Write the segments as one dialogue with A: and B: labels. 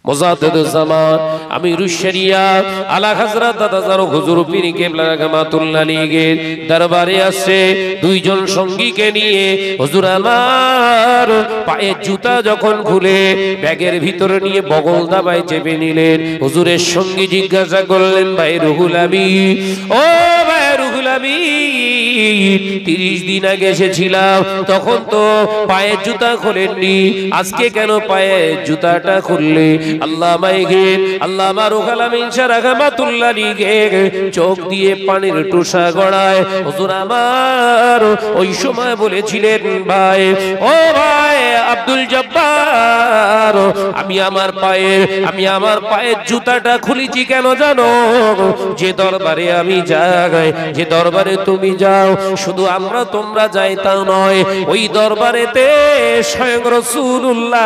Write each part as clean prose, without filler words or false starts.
A: মুজাদ্দিদুজ্জামান আমিরুশ শরিয়াত আলা হযরত দাদাজান হুজুর পীর কেবলা রাহমাতুল্লাহ আলাইহি দরবারে আসছে দুইজন সঙ্গীকে নিয়ে। হুজুর আমার পায়ের জুতা যখন খুলে ব্যাগের ভিতরে নিয়ে বগল দাবায় চেপে নিলেন, হুজুরের সঙ্গী জিজ্ঞাসা করলেন, ভাই রুহুল আমিন, ও ভাই রুহুল আমিন, 30 দিন আগে এসেছিলাম তখন তো পায়ের জুতা খোলেননি, আজকে কেন পায়ের জুতাটা খুললে? আল্লামা রুহুল আমিন রাহমাতুল্লাহ আলাইহি চোখ দিয়ে পানির টুসা গড়ায়। হুজুর আমার ওই সময় বলেছিলেন, ভাই ও ভাই আব্দুল জব্বার, আমি আমার পায়ের জুতাটা খুলেছি কেন জানো? যে দরবারে আমি যাই, যে দরবারে তুমি যাও, শুধু আমরা তোমরা যাই তা নয়, ওই দরবারেতে স্বয়ং রাসূলুল্লাহ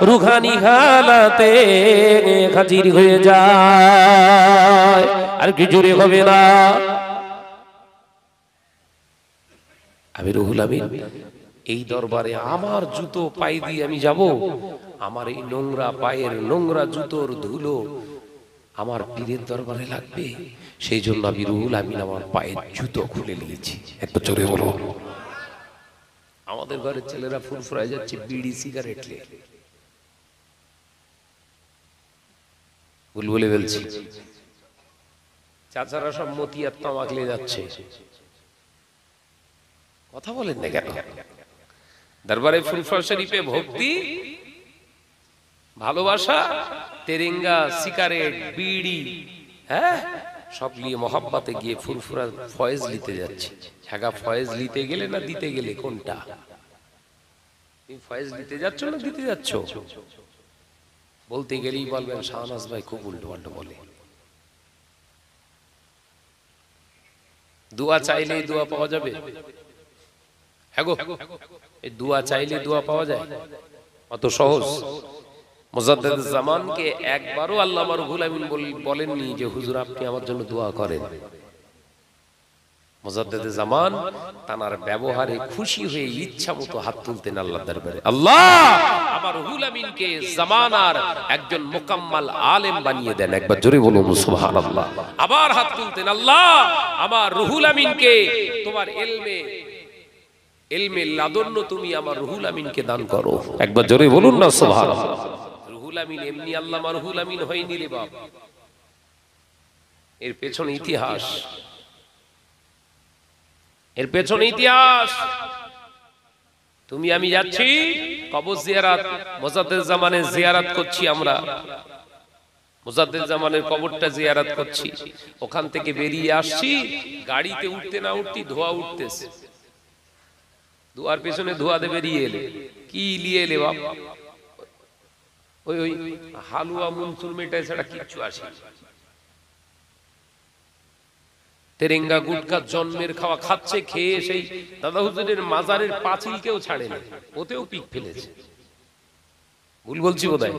A: রুহানি হালাতে হাজির হয়ে যায়। আর কি জোরে হবে না? আমি রুহুল আমিন এই দরবারে আমার জুতো পায়ে দিয়ে আমি যাব? আমার এই নোংরা পায়ের নোংরা জুতোর ধুলো আমার পীরের দরবারে লাগবে? সেই জন্য আমি রুহুল আমিন আমার পায়ের জুতো খুলে নিয়েছি। একটু জোরে বলো। আমাদের ঘরের ছেলেরা ফুরফুরায় যাচ্ছে বিড়ি সিগারেট নিয়ে, বুলবুলে বলছি, চাচারা সব মতিয়ার তামাক নিয়ে যাচ্ছে। কথা বলেন না কেন? দরবারে ফুরফুরা শরীফে ভক্তি, ভালোবাসা, তেরেঙ্গা, সিগারেট, বিড়ি, হ্যাঁ সব নিয়ে মহাব্বতে গিয়ে ফুরফুরা ফয়েজ নিতে যাচ্ছে। হ্যাঁ, ফয়েজ নিতে গেলে না দিতে গেলে কোনটা? তুমি ফয়েজ দিতে যাচ্ছ না দিতে যাচ্ছ? বলতে গেলেই বলবেন শাহনাজ ভাই খুব উল্টো পাল্টো বলে। দোয়া চাইলেই দোয়া পাওয়া যাবে? হ্যাঁ গো, এই দোয়া চাইলে দোয়া পাওয়া যায়? অত সহজ? মুজাদ্দিদুজ্জামানকে একবারও আল্লামা রুহুল আমিন বলেননি যে হুজুর আপনি আমার জন্য দোয়া করেন। মুজাদ্দিদুজ্জামান তার ব্যবহারে খুশি হয়ে ইচ্ছা মতো হাত তুলতেন আল্লাহর দরবারে, আল্লাহ আমার রুহুল আমিনকে জামানার একজন মুকাম্মাল আলেম বানিয়ে দেন। একবার জোরে বলুন সুবহানাল্লাহ। আবার হাত তুলতেন, আল্লাহ আমার রুহুল আমিনকে তোমার ইলমে লাদুন্ন তুমি আমার রুহুল আমিনকে দান করো। একবার জোরে বলুন না সুবহানাল্লাহ। রুহুল আমিন এমনি আল্লামা রুহুল আমিন হয়নি রে বাপ, এর পেছনে ইতিহাস, এর পেছনে ইতিহাস। তুমি আমি যাচ্ছি কবর জিয়ারত, মুজাদ্দিদুজ্জামানের জিয়ারত করছি আমরা, মুজাদ্দিদুজ্জামানের কবরটা জিয়ারত করছি। ওখান থেকে বেরিয়ে আসছি, গাড়িতে উঠতে না উঠতে ধোয়া উঠতেছে। ধোয়ার পেছনে ধোয়াতে বেরিয়ে এলে, কি নিয়ে এলে বাপ? ওই হালুয়া মুনসুর মেটাই ছাড়া কিচ্ছু আসে। তেরেঙ্গা গুটকা জন্মের খাওয়া খাচ্ছে, খেয়ে সেই দাদা হুজুরের মাজারের পাঁচিলকেও ছাড়ে না, ওতেও পিক ফেলেছে। ভুল বলছি বোধহয়?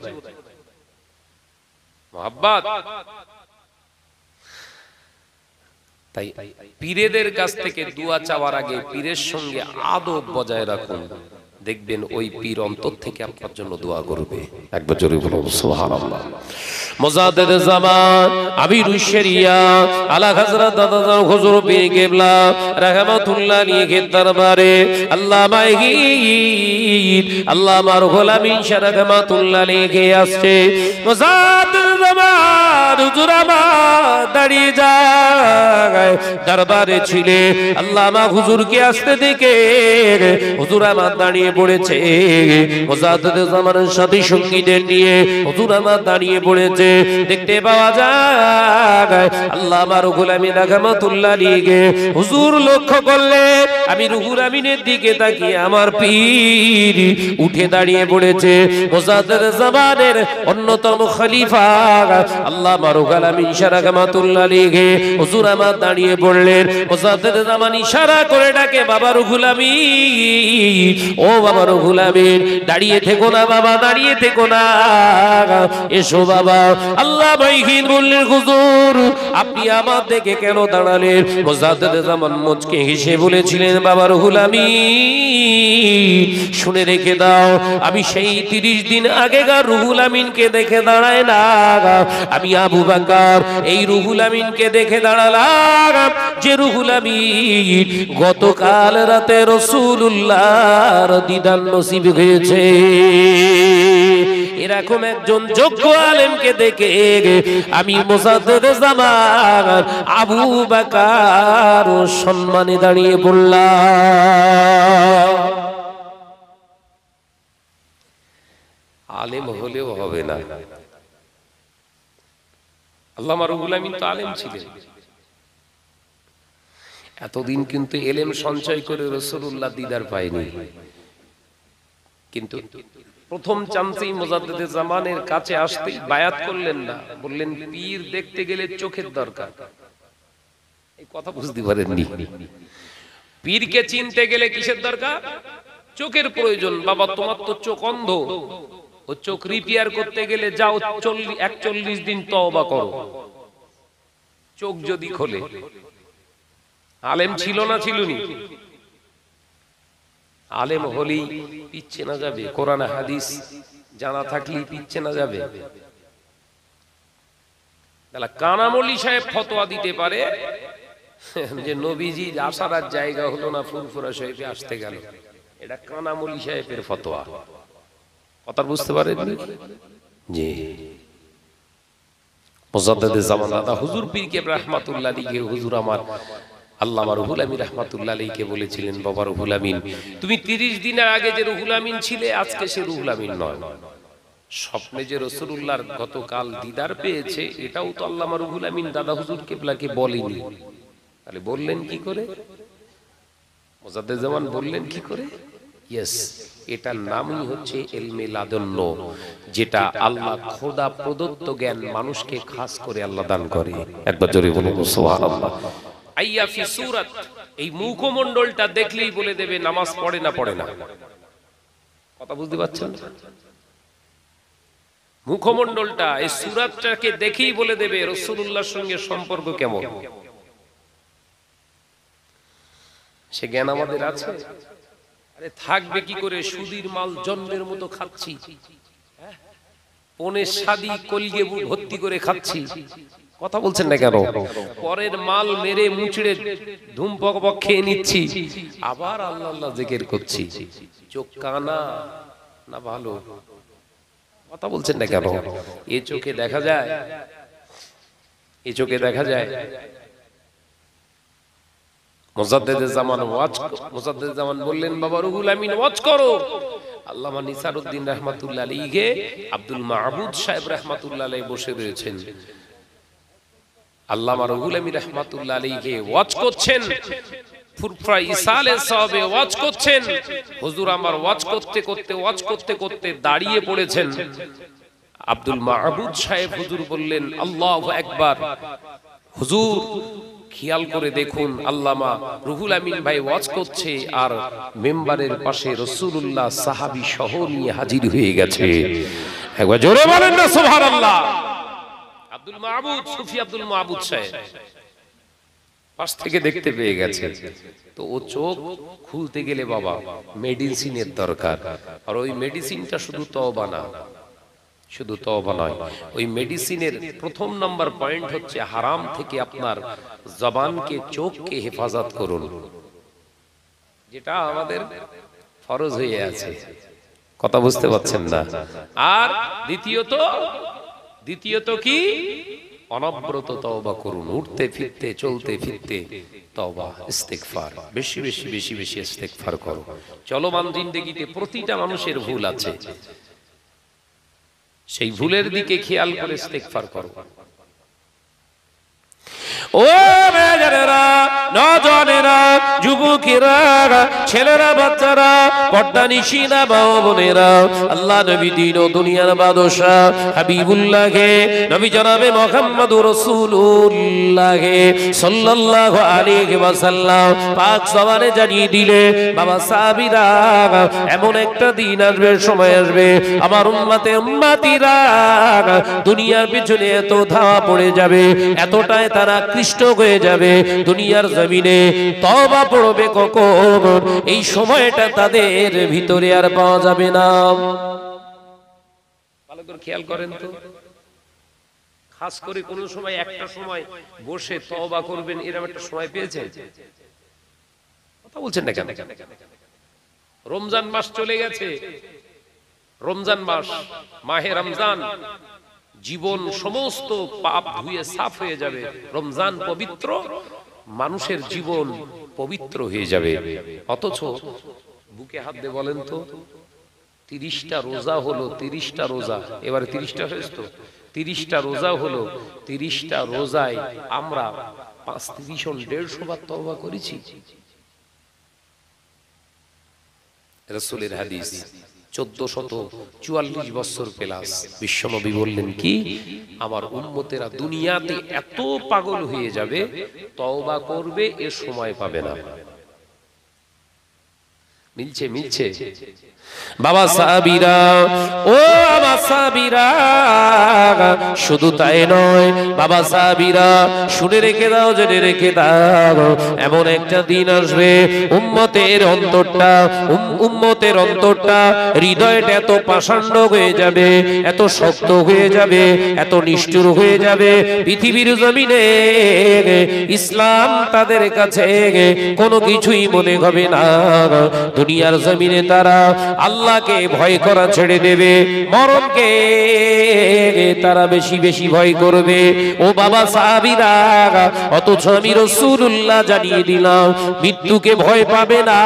A: মোহাব্বত। তাই পীরেদের কাছ থেকে দোয়া চাওয়ার আগে পীরের সঙ্গে আদব বজায় রাখুন, দেখবেন ওই পীর অন্তর থেকে আপনার জন্য দোয়া করবে। একবার জোরে বলুন সুবহানাল্লাহ। মুজাদ্দিদুজ্জামান আমিরুশ শরিয়াত আলা হযরত দাদাজান হুজুর পীর কেবলা রাহমাতুল্লাহ আলাইহি দরবারে আল্লামা রুহুল আমিন রাহমাতুল্লাহ আলাইহি আসছে। মুজাদ্দিদুজ্জামান হুজুর আমার দাঁড়িয়ে যায়, দরবারে ছিলে আল্লামা হুজুরকে আসতে দেখে হুজুর আমার দাঁড়িয়ে পড়েছে। মুজাদ্দিদুজ্জামানের সাথে সঙ্গীদের নিয়ে হুজুর আমার দাঁড়িয়ে পড়েছে। দেখতে পাওয়া যায় আল্লামা রুহুল আমিন রাহমাতুল্লাহ আলাইহি হুজুর লক্ষ্য করলে আমি রুহুল আমিনের দিকে তাকিয়ে আমার পীর উঠে দাঁড়িয়ে পড়েছে। মুজাদ্দিদুজ্জামানের অন্যতম খলিফা আল্লামা রুহুল আমিন রাহমাতুল্লাহ আলাইহি হুজুর আমার দাঁড়িয়ে পড়লেন। মুজাদ্দিদুজ্জামান ইশারা করে ডাকে, বাবা রুহুল আমিন, ও বাবা রুহুল আমিন, দাঁড়িয়ে থেকো না বাবা, দাঁড়িয়ে থেকো না, এসো বাবা। আল্লাহ ভাইহিন বললেন, হুজুর আপনি আমার দিকে কেন দাঁড়ালেন? মুজাদ্দিদুজ্জামান মুচকে হেসে বলেছিলেন, বাবা রুহুল আমিন শুনে রেখে দাও, আমি সেই 30 দিন আগেকার রুহুল আমিনকে দেখে দাঁড়ায় না, আমি আবু বকর এই রুহুল আমিনকে দেখে দাঁড়ালাম যে রুহুল আমিন গতকাল রাতে রাসূলুল্লাহর দিদার নসিব হয়েছে। এরকম একজন যোগ্য আলেমকে দেখে আমি মুজাদ্দিদে জামান আবু বকর সম্মানে দাঁড়িয়ে পড়লাম। আলেম হলেও হবে না, আল্লামা রুহুল আমিন তো আলেম ছিলেন, এতদিন কিন্তু এলেম সঞ্চয় করে রাসূলুল্লাহ দিদার পায়নি, কিন্তু প্রথম চান্সেই মুজাদ্দিদে জামানের কাছে আসতেই বায়াত করলেন না, বললেন পীর দেখতে গেলে চোখের দরকার। এই কথা বুঝতে পারেননি? পীরকে চিনতে গেলে কিসের দরকার? চোখের প্রয়োজন। বাবা তোমার তো চোখ অন্ধ, ও চোখ রিপেয়ার করতে গেলে যাও 41 দিন তওবা করো, চোখ যদি খোলে। আলেম ছিল না ছিলনি? আলেম হলেই পিচ্ছে না যাবে, কোরআন হাদিস জানা থাকলেই পিচ্ছে না যাবে। তাহলে কানামলি সাহেব ফতোয়া দিতে পারে যে নবীজি আসার আর জায়গা হলো না, ফুরফুরা শরীফে আসতে গেল, এটা কানামলি সাহেবের ফতোয়া। কথা বুঝতে পারেননি? জি মুজাদ্দিদে জামান দাদা হুজুর পীর কেবলা রাহমাতুল্লাহ আলাইহি, হুজুর আমার আল্লামা রুহুল আমিন রাহমাতুল্লাহ আলাইহিকে বলেছিলেন, বাবা রুহুল আমিন তুমি 30 দিনের আগে যে রুহুল আমিন ছিলে আজকে সে রুহুল আমিন নয়। স্বপ্নে যে রাসূলুল্লাহর গতকাল দিদার পেয়েছে এটাও তো আল্লামা রুহুল আমিন দাদা হুজুর কেবলাকে বলেনি, তাহলে বললেন কি করে? মুজাদ্দিদে জামান বললেন কি করে? ইয়েস, এটার নামই হচ্ছে ইলমে লাদুন্ন, যেটা আল্লাহ খোদা প্রদত্ত জ্ঞান মানুষকে খাস করে আল্লাহ দান করে। একবার জোরে বলুন সুবহানাল্লাহ। আইয়া ফি সূরাত, এই মুখমণ্ডলটা দেখলেই বলে দেবে নামাজ পড়ে না পড়ে না। কথা বুঝতে পারছেন? মুখমণ্ডলটা এই সূরাতটাকে দেখেই বলে দেবে রাসূলুল্লাহর সঙ্গে সম্পর্ক কেমন। সে জ্ঞান আমাদের আছে? আরে থাকবে কি করে? সুদীর মাল জন্মের মতো খাচ্ছি, পনের শাদি কলগে ভর্তি করে খাচ্ছি। কথা বলছেন না কেন? পরের মাল মেরে মুচড়ে ধুমপক খেয়ে নিচ্ছি, আবার আল্লাহ আল্লাহ জিকির করছি। চোখ কানা না ভালো? কথা বলছেন না কেন? এ চোখে দেখা যায়, এ চোখে দেখা যায়। মুজাদ্দিদে জামান মুজাদ্দিদে জামান বললেন বাবা রুহুল আমিন ওয়াজ করো। আল্লামা নিসারউদ্দিন রাহমাতুল্লাহ আলাইহি আব্দুল মাহবুদ সাহেব রাহমাতুল্লাহ আলাইহি বসে রয়েছেন, আল্লামা রুহুল আমিন রাহমাতুল্লাহ আলাইহি ওয়াজ করছেন, ফুরফুরা ইসালে সাহাবে ওয়াজ করছেন। হুজুর আমার ওয়াজ করতে করতে দাঁড়িয়ে পড়েছেন। আব্দুল মাহবুদ সাহেব হুজুর বললেন আল্লাহু আকবার। হুজুর খেয়াল করে দেখুন আল্লামা রুহুল আমিন ভাই ওয়াজ করছে আর মেম্বারের পাশে রাসূলুল্লাহ সাহাবী সহ নিয়ে হাজির হয়ে গেছে। একবার জোরে বলেন না সুবহানাল্লাহ। আব্দুল মাহবুদ, সুফি আব্দুল মাহবুদ সাহেব পাশ থেকে দেখতে পেয়ে গেছে। তো ও চোখ খুলতে গেলে বাবা মেডিসিনের দরকার, আর ওই মেডিসিনটা শুধু তওবা না, শুধু তওবা নয়, ওই মেডিসিনের প্রথম নাম্বার পয়েন্ট হচ্ছে হারাম থেকে আপনার জবানকে, চোখকে হেফাজত করুন, যেটা আমাদের ফরজ হয়ে আছে। কথা বুঝতে পারছেন না? আর দ্বিতীয়ত কি? অনবরত তওবা করুন, উঠতে ফিরতে চলতে ফিরতে তওবা ইস্তিগফার, বেশি বেশি বেশি বেশি ইস্তিগফার করো। চলমান জিন্দেগিতে প্রতিটা মানুষের ভুল আছে, সেই ভুলের দিকে খেয়াল করে ইস্তিগফার করো। ও মেয়েরা, নওজওয়ানেরা, যুবকেরা, ছেলেরা, বাচ্চারা, পর্দানিশিনা মা বোনেরা, আল্লাহ নবী দিন ও দুনিয়ার বাদশা হাবিবুল্লাহকে, নবী জনাবে মুহাম্মদুর রাসূলুল্লাহ সাল্লাল্লাহু আলাইহি ওয়াসাল্লাম পাক জবানে জানিয়ে দিলে বাবা সাহাবীরা, এমন একটা দিন আসবে, সময় আসবে, আমার উম্মতিরা দুনিয়ার পিছনে এত ধাওয়া পড়ে যাবে, এতটাই তারা কৃষ্ট হয়ে যাবে, দুনিয়ার জমিনে তওবা পড়বে কখন, এই সময়টা তাদের ভিতরে আর পাওয়া যাবে না। ভালো করে খেয়াল করেন তো, খাস করে কোন সময় একটা সময় বসে তওবা করবেন এরকম একটা সময় পেয়েছেন? কথা বলছেন না কেন? রমজান মাস চলে গেছে, রমজান মাস, মাহে রমজান, জীবন সমস্ত পাপ ধুয়ে সাফ হয়ে যাবে। রমজান পবিত্র, মানুষের জীবন পবিত্র হয়ে যাবে। অথচ বুকে হাত দিয়ে বলেন তো, 30টা রোজা হলো, 30টা রোজা, এবারে 30টা হয়েছে তো, 30টা রোজা হলো, 30টা রোজায় আমরা 150 বার তওবা করেছি। রাসূলের হাদিস, 1444 বছর প্লাস বিশ্বনবী বললেন কি, আমার উম্মতেরা দুনিয়াতে এত পাগল হয়ে যাবে, তওবা করবে এ সময় পাবে না। মিলছে মিলছে বাবা সাহাবীরা, ও বাবা সাহাবীরা, শুধু তাই নয় বাবা সাহাবীরা, শুনে রেখে দাও, জেনে রেখে দাও, এমন একটা দিন আসবে উম্মতের অন্তরটা হৃদয়টা এত পাষাণ্ড হয়ে যাবে, এত শক্ত হয়ে যাবে, এত নিষ্ঠুর হয়ে যাবে, পৃথিবীর জমিনে ইসলাম তাদের কাছে কোনো কিছুই মনে হবে না। দুনিয়ার জমিনে তারা আল্লাহকে ভয় করা ছেড়ে দেবে, মরণকে তারা বেশি বেশি ভয় করবে। ও বাবা সাহাবীরা, অথচ আমি রাসূলুল্লাহ জানিয়ে দিলাম, মৃত্যুকে ভয় পাবে না।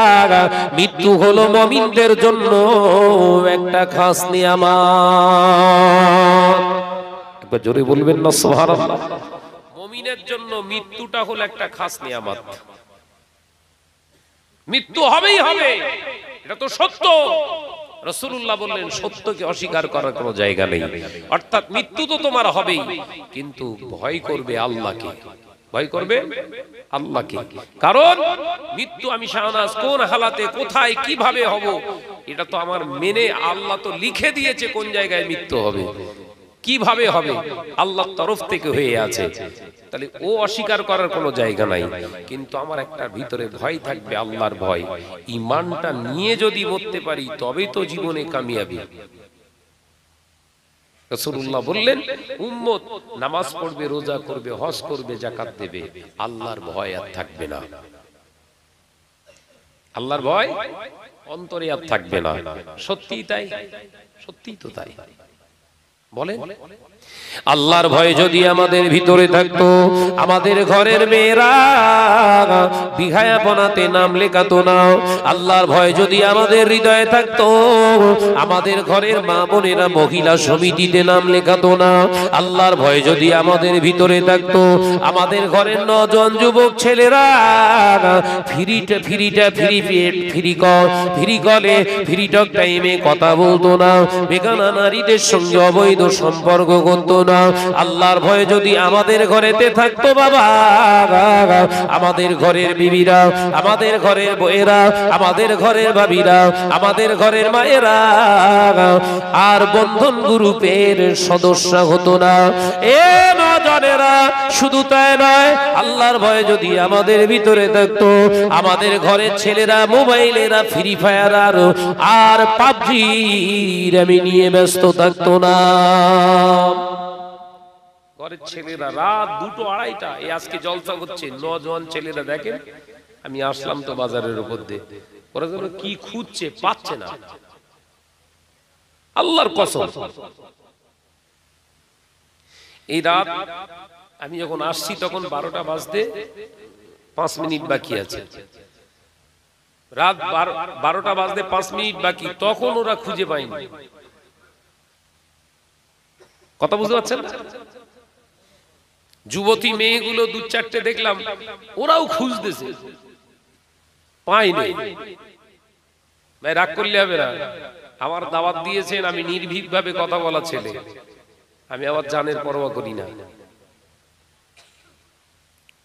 A: মৃত্যু হলো মুমিনদের জন্য একটা খাস নিয়ামত। একবার জোরে বলবেন না সুবহানাল্লাহ। মুমিনের জন্য মৃত্যুটা হলো একটা খাস নিয়ামত। মৃত্যু হবেই হবে, এটা তো সত্য। রাসূলুল্লাহ বললেন, সত্যকে অস্বীকার করার কোনো জায়গা নেই। অর্থাৎ মৃত্যু তো তোমার হবেই, কিন্তু ভয় করবে আল্লাহকে, ভয় করবে আল্লাহকে। কারণ মৃত্যু আমি শাহনাজ কোন হালাতে, কোথায়, কিভাবে হব, এটা তো আমার মেনে, আল্লাহ তো লিখে দিয়েছে কোন জায়গায় মৃত্যু হবে, কিভাবে হবে, আল্লাহর তরফ থেকে হয়ে আছে। তাহলে ও অস্বীকার করার কোনো জায়গা নাই, কিন্তু আমার একটা ভিতরে ভয় থাকবে, আল্লাহর ভয়। ঈমানটা নিয়ে যদি মরতে পারি তবেই তো জীবনে কামিয়াবি। রাসূলুল্লাহ বললেন, উম্মত নামাজ পড়বে, রোজা করবে, হজ করবে, যাকাত দেবে, আল্লাহর ভয় আর থাকবে না। আল্লাহর ভয় অন্তরে আর থাকবে না। সত্যিই তাই, সত্যিই তো তাই। বলেন, আল্লাহর ভয় যদি আমাদের ভিতরে থাকতো, আমাদের ঘরের মেয়েরা বিহায়াপনাতে নাম লেখাতো না। আল্লাহর ভয় যদি আমাদের হৃদয়ে থাকতো, আমাদের ঘরের মা বোনেরা মহিলা সমিতিতে নাম লেখাতো না। আল্লাহর ভয় যদি আমাদের ভিতরে থাকতো, আমাদের ঘরের নজন যুবক ছেলেরা ফ্রি টাইমে কথা বলতো না, বেগানা নারীদের সঙ্গে অবৈধ সম্পর্ক করতো না। আল্লাহর ভয় যদি আমাদের ঘরেতে থাকতো বাবা, আমাদের ঘরের বিবিরা, আমাদের ঘরের বউয়েরা, আমাদের ঘরের ভাবিরা, আমাদের ঘরের মায়েরা আর বন্ধন গ্রুপের সদস্য হতো না। এ নজনেরা, শুধু তাই নয়, আল্লাহর ভয় যদি আমাদের ভিতরে থাকতো, আমাদের ঘরের ছেলেরা মোবাইলেরা ফ্রি ফায়ার আর পাবজির আমি নিয়ে ব্যস্ত থাকতো না। ঘরের ছেলেরা রাত 2টো 2:30টা এই আজকে জলসা করছে, নজওয়ান ছেলেরা দেখেন, আমি আসলাম তো বাজারের উপর দিয়ে, ওরা যেন কি খুঁজছে, পাচ্ছে না। আল্লাহর কসম, এই রাত আমি যখন আসছি তখন 12টা বাজতে 5 মিনিট বাকি আছে। রাত 12টা বাজতে 5 মিনিট বাকি, তখন ওরা খুঁজে পায়নি। কথা বুঝতে পারছেন? যুবতী মেয়েগুলো 2-4টে দেখলাম, ওরাও খুঁজতেছে, পায়নি। ভাই রাগ করলে হবে না, আমার দাওয়াত দিয়েছেন, আমি নির্ভীক ভাবে কথা বলা ছেলে, আমি আমার জানের পরোয়া করি না।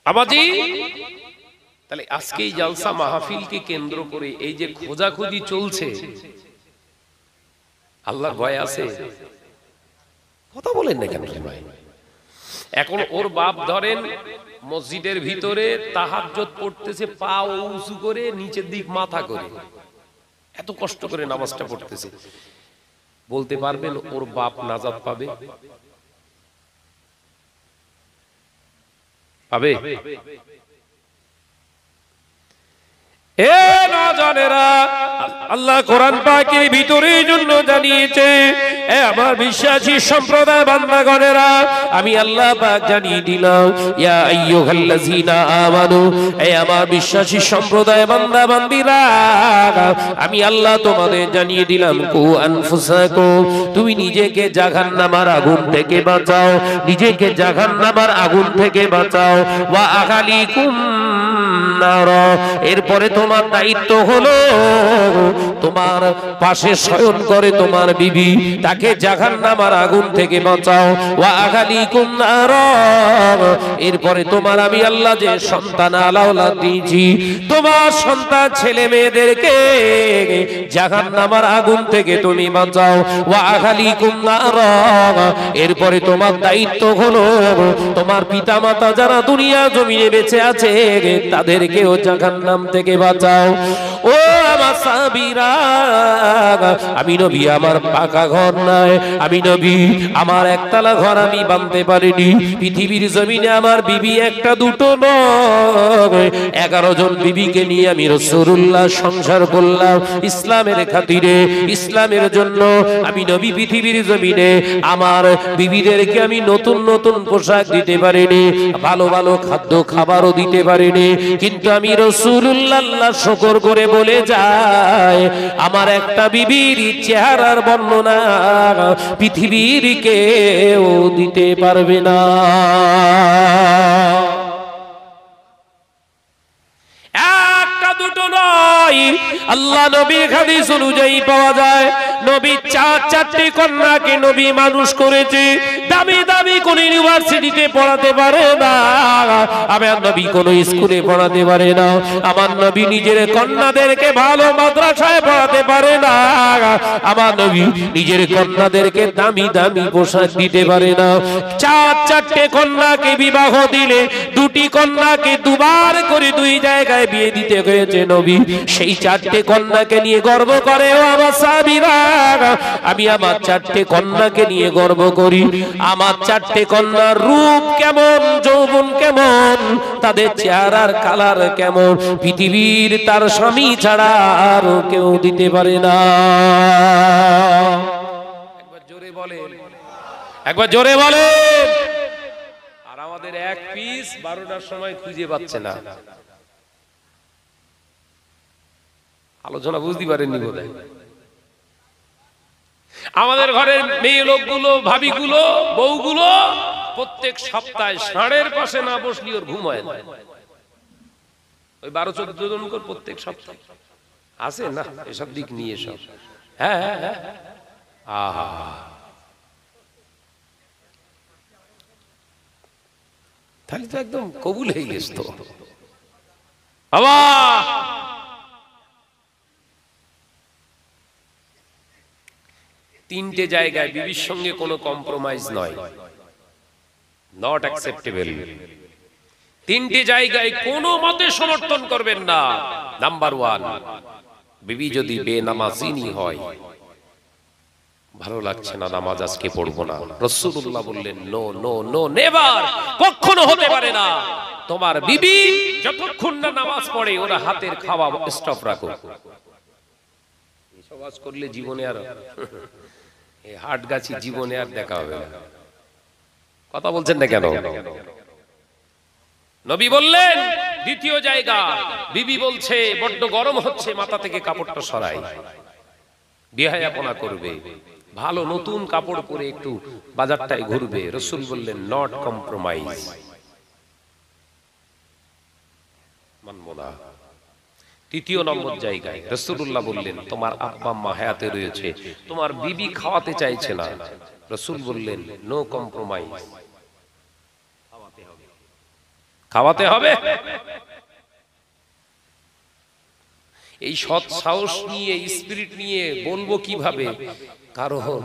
A: আবাজি, তাহলে আজকে এই জালসা মাহফিলকে কেন্দ্র করে এই যে খোঁজাখুঁজি চলছে, আল্লাহর ভয় আছে? কথা বলেন না কেন ভাই? এখন ওর বাপ ধরেন মসজিদের ভিতরে তাহাজ্জুদ পড়তেছে, পা উঁচু করে নিচের দিক মাথা করে, এত কষ্ট করে নামাজটা পড়তেছে। বলতে পারবেন ওর বাপ নাজাত পাবে? পাবে? এ নওজওয়ানেরা, আল্লাহ কোরআন পাকের ভিতরে জন্য জানিয়েছে, এ আমার বিশ্বাসী সম্প্রদায় বান্দাগণেরা, আমি আল্লাহ পাক জানিয়ে দিলাম, ইয়া আইয়ুহাল্লাযীনা আমানু, এ আমার বিশ্বাসী সম্প্রদায় বান্দা বান্দীরা, আমি আল্লাহ তোমাদের জানিয়ে দিলাম, কু আনফুসাকুম, তুমি নিজেকে জাহান্নামের আগুন থেকে বাঁচাও, নিজেকে জাহান্নামের আগুন থেকে বাঁচাও, ওয়া আহলিকুম নার, এরপরে তোমার দায়িত্ব হলো তোমার পাশে শয়ন করে তোমার বিবি, তাকে জাহান্নামের আগুন থেকে বাঁচাও, ওয়া আহলিকুম নার, এরপরে তোমার আমি আল্লাহ যে সন্তান আলাওলাদ দিয়েছি, তোমার সন্তান ছেলে মেয়েদেরকে জাহান্নামের আগুন থেকে তুমি বাঁচাও, ওয়া আহলিকুম নার, এরপরে তোমার দায়িত্ব হলো তোমার পিতামাতা যারা দুনিয়া জমিনে বেঁচে আছে তাদেরকেও জাহান্নাম থেকে বাঁচাও। ও আমার সাহাবীরা, আমি নবী আমার পাকা ঘর নাই, আমি নবী আমার একতলা ঘর আমি বাঁধতে পারিনি, পৃথিবীর জমিনে আমার বিবি একটা দুটো নয়, 11 জন বিবিকে নিয়ে আমি রাসূলুল্লাহ সংসার করলাম ইসলামের খাতিরে, ইসলামের জন্য। আমি নবী পৃথিবীর জমিনে আমার বিবিদেরকে আমি নতুন নতুন পোশাক দিতে পারিনি, ভালো ভালো খাদ্য খাবারও দিতে পারিনি, কিন্তু আমি রাসূলুল্লাহ শুকর করে বলে যায়, আমার একটা বিবির চেহারার বর্ণনা পৃথিবীর কেউ দিতে পারবে না। একটা দুটো নয়, আল্লাহ নবীর হাদিস অনুযায়ী পাওয়া যায়, নবী 4টি কন্যাকে নবী মানুষ করেছে। দামি দামি কোন ইউনিভার্সিটিতে পড়াতে পারে না, আমার নবী কোন স্কুলে পড়াতে পারে না, আমার নবী নিজের কন্যাদেরকে ভালো মাদ্রাসায় পড়াতে পারে না, আমার নবী নিজের কন্যাদেরকে দামি দামি পোশাক দিতে পারে না। 4টি কন্যাকে বিবাহ দিলে 2টি কন্যাকে দুবার করে 2 জায়গায় বিয়ে দিতে হয়েছে নবী। সেই 4টি কন্যাকে নিয়ে গর্ব করে ও আমার সাহাবীরা, আমি আমার 4টি কন্যাকে নিয়ে গর্ব করি। আমার 4টি কন্যার রূপ কেমন, যৌবন কেমন, তাদের চেহারার কালার কেমন, পৃথিবীর তার স্বামী ছাড়া আর কেউ দিতে পারে না। একবার জোরে বলে, একবার জোরে বলে। আর আমাদের এক পিস 12টার সময় খুঁজে পাচ্ছে না। আলোচনা বুঝতে পারেননি বোধহয়। আমাদের ঘরের মেয়ে লোকগুলো, ভাবিগুলো, বউগুলো প্রত্যেক সপ্তাহে ষাঁড়ের পাশে না বসলি ওর ঘুম হয় না। ওই 12-14 জন করে প্রত্যেক সপ্তাহে আছে না এসব দিক নিয়ে সব। হ্যাঁ হ্যাঁ হ্যাঁ, আহা, তাহলে তো একদম কবুল হয়ে গেছে তো বাবা। 3টে জায়গায় বিবির সঙ্গে কোনো কম্প্রোমাইজ নয়, নট অ্যাকসেপ্টেবল। 3টে জায়গায় কোনো মতে সমর্থন করবেন না। নাম্বার 1, বিবি যদি বেনামাজি হয়, ভালো লাগছে না, নামাজ আজকে পড়বো না, রাসূলুল্লাহ বললেন নো নো নো, নেভার, কখনো হতে পারে না। তোমার বিবি যতক্ষণ না নামাজ পড়ে ওরা হাতের খাওয়া স্টপ রাখো। এসব আজ করলে জীবনে আর এই হাটগাছি জীবনে আর দেখা হবে না। কথা বলছেন না কেন? নবী বললেন। দ্বিতীয় জায়গা, বিবি বলছে বড্ড গরম হচ্ছে, মাথা থেকে কাপড়টা সরাই, বেহায়াপনা করবে, ভালো নতুন কাপড় পরে একটু বাজারটায় ঘুরবে। রাসূল বললেন নট কম্প্রোমাইজ, মানবো না। 3য় নম্বর জায়গায় রাসূলুল্লাহ বললেন তোমার আব্বা আম্মা হায়াতে রয়েছে, তোমার বিবি খাওয়াতে চাইছে না, রাসূল বললেন নো কম্প্রোমাইজ, খাওয়াতে হবে। এই সৎ সাহস নিয়ে, স্পিরিট নিয়ে বলবো কিভাবে? কারণ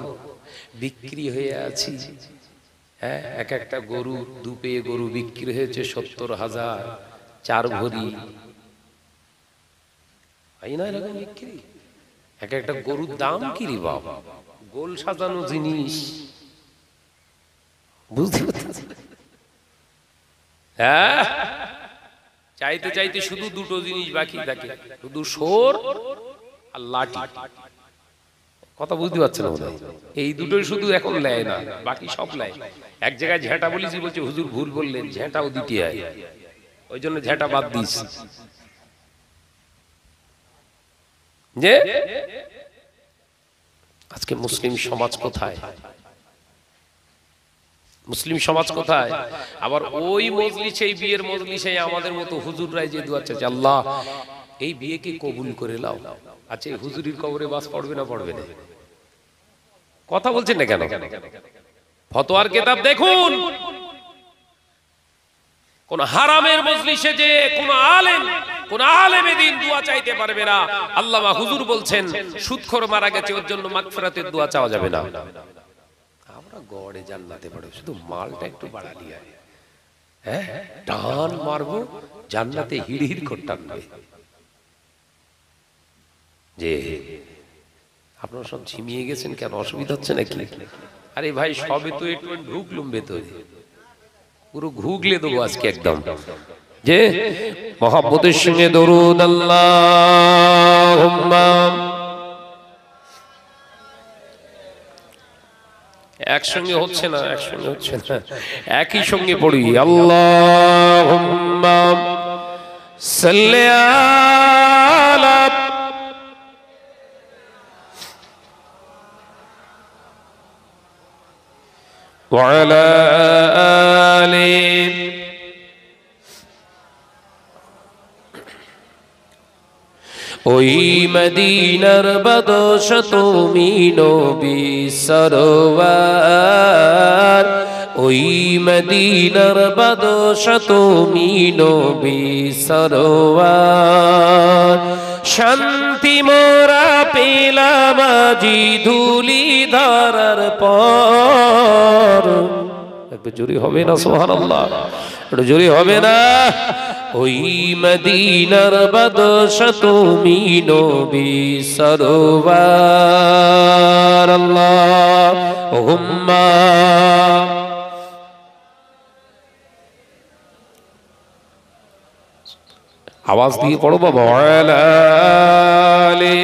A: বিক্রি হয়ে আছি, হ্যাঁ, এক একটা গরু দুপে গরু বিক্রি হয়েছে 70,000, 4 ভরি, হয় না এরকম বিক্রি? এক একটা গরুর দাম কি রে বাবা, গোল সাজানো জিনিস, বুঝতে পারছি। হ্যাঁ, চাইতে চাইতে শুধু দুটো জিনিস বাকি থাকে, শুধু সোর আর লাঠি। কথা বুঝতে পারছেন না? এই দুটোই শুধু এখন নেয় না, বাকি সব নেয়। এক জায়গায় ঝেঁটা বলেছি, বলছে হুজুর ভুল বললেন, ঝেঁটাও দিতে হয়, ওই জন্য ঝেঁটা বাদ দিয়েছি। যে আজকে মুসলিম সমাজ কোথায়? মুসলিম সমাজ কোথায়? আবার ওই মজলিসে, বিয়ের মজলিসে আমাদের মতো হুজুররাই যে দোয়া চাচ্ছে, আল্লাহ এই বিয়েকে কবুল করে নাও। আচ্ছা, এই হুজুরির কবরে বাস পড়বে না পড়বে না? কথা বলছেন না কেন? ফতোয়ার কিতাব দেখুন, কোন হারামের মজলিসে যে কোন আলেম দ্বীন দোয়া চাইতে পারবে না। আল্লামা হুজুর বলছেন সুদখোর মারা গেছে, ওর জন্য মাগফিরাতের দোয়া চাওয়া যাবে না। আমরা গড়ে জান্নাতে পড়ে, শুধু মালটা একটু বাড়ালি হয়, হ্যাঁ, টান মারবো জান্নাতে হিড় হিড় করে টানবে। যে আপনারা সব ঝিমিয়ে গেছেন কেন? অসুবিধা হচ্ছে নাকি? আরে ভাই, সবে তো একটু ঢুকলুম ভেতরে, পুরো ঘুগলে দেবো আজকে একদম। যে মহব্বতের সঙ্গে দরুদ আল্লাহুম্মা, একসঙ্গে হচ্ছে না, একসঙ্গে হচ্ছে না, একই সঙ্গে পড়ি। আল্লাহুম্মা সাল্লি আলা ওয়া আলা আলি ওই মদিনার বাদশ তুমি নবী সরওয়ার, ওই মদিনার বাদশ তুমি নবী সরওয়ার। শান্তি মোরা পেলাম আজি ধুলি ধরার পর। একটু জোরে হবে না সুবহানাল্লাহ? একটু জোরে হবে না? ওই মদিনার বাদশ তুমি নবী সরওয়ার। আল্লাহুম্মা আওয়াজ দিয়ে পড়ো বাবা। ওয়ালা আলি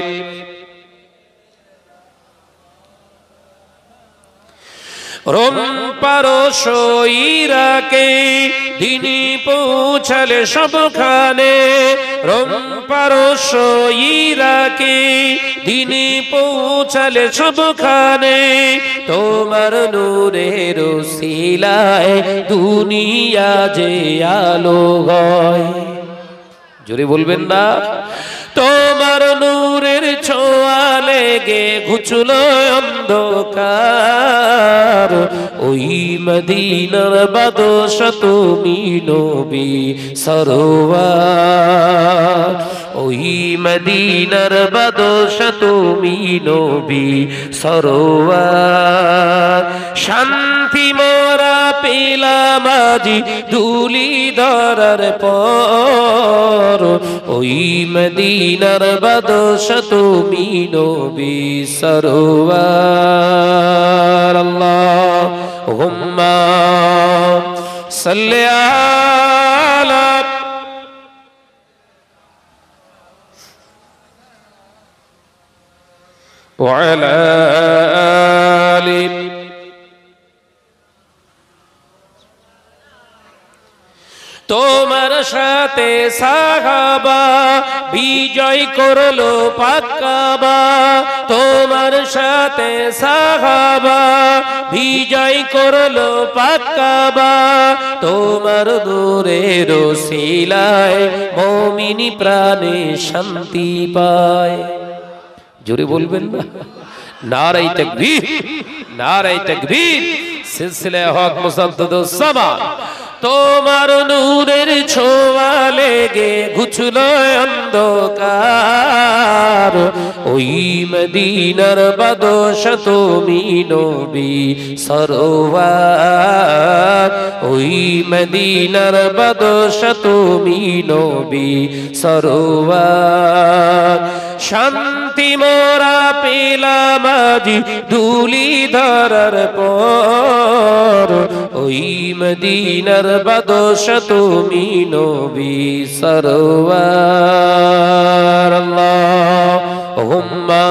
A: রোম পারস্য ইরাকে দিনই পৌঁছালে সবখানে, রোম পারস্য ইরাকে দিনই পৌঁছালে সবখানে। তোমার নূরের উসিলায় দুনিয়া যে আলো হয়। জোরে বলবেন না? তোমার নূরের ছোঁয়া লেগে ঘুচলো অন্ধকার। ওই মদিনার বাদশ তুমি নবী সরওয়ার, ওই মদিনার বাদশ তুমি নবী সরওয়ার। শান্তি মোরা পেলাম আজি ধুলি ধরার পর, ওই মদিনার বাদশ তুমি নবী সরওয়ার। আল্লাহুম্মা সাল্লি আলা ওয়া আলা আলি তোমার সাথে সাহাবা বিজয় করলো পাক্কাবা। তোমার সাথে সাহাবা বিজয় করলো পাক্কাবা। তোমার নূরের উসিলায় মুমিন প্রাণে শান্তি পায়। জোরে বলবেন না? নারে তাকবীর, নারে তাকবীর। সিলসিলা হক মুসাদ্দাদুস সামান তোমার নূরের ছোঁয়া লেগে ঘুচলো অন্ধকার, ওই মদিনার বাদশা তুমি নবী সরওয়ার, ওই মদিনার বাদশা তুমি নবী সরওয়ার। শান্তি মোরা পেলাম আজি ধুলি ধরার পর, ওই মদিনার বাদশা তুমি নবী সরওয়ার। আল্লাহুম্মা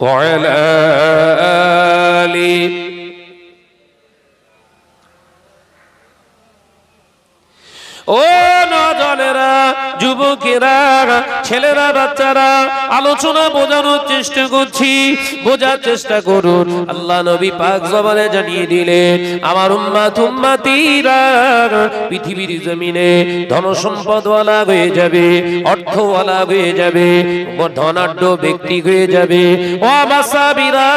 A: ওয়া আলা আলি ও নজনেরা, যুবকেরা, ছেলেরা, বাচ্চারা, আলোচনা বোঝানোর চেষ্টা করছি, বোঝার চেষ্টা করুন। আল্লাহ নবী পাক জবানে জানিয়ে দিলেন, আমার উম্মাত উম্মাতিরা পৃথিবীর জমিনে ধন সম্পদওয়ালা হয়ে যাবে, অর্থওয়ালা হয়ে যাবে, ধনাঢ্য ব্যক্তি হয়ে যাবে। ও আমার সাহাবীরা,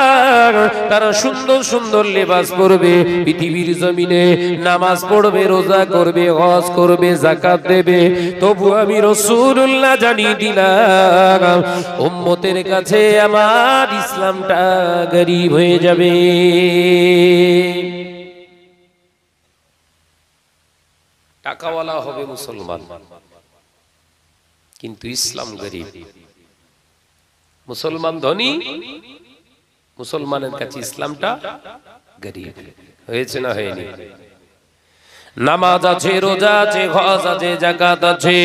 A: তারা সুন্দর সুন্দর লেবাস পরবে, পৃথিবীর জমিনে নামাজ পড়বে, রোজা করবে, হজ করবে, যাকাত দেবে। তবু আমি রাসূলুল্লাহ জানিয়ে দিলাম, উম্মতের কাছে আমার ইসলামটা গরীব হয়ে যাবে। টাকাওয়ালা হবে মুসলমান, কিন্তু ইসলাম গরীব। মুসলমান ধনী, মুসলমানের কাছে ইসলামটা গরীব। হয়েছে না হয়নি? নামাজ আছে, রোজা আছে, হজ আছে, যাকাত আছে,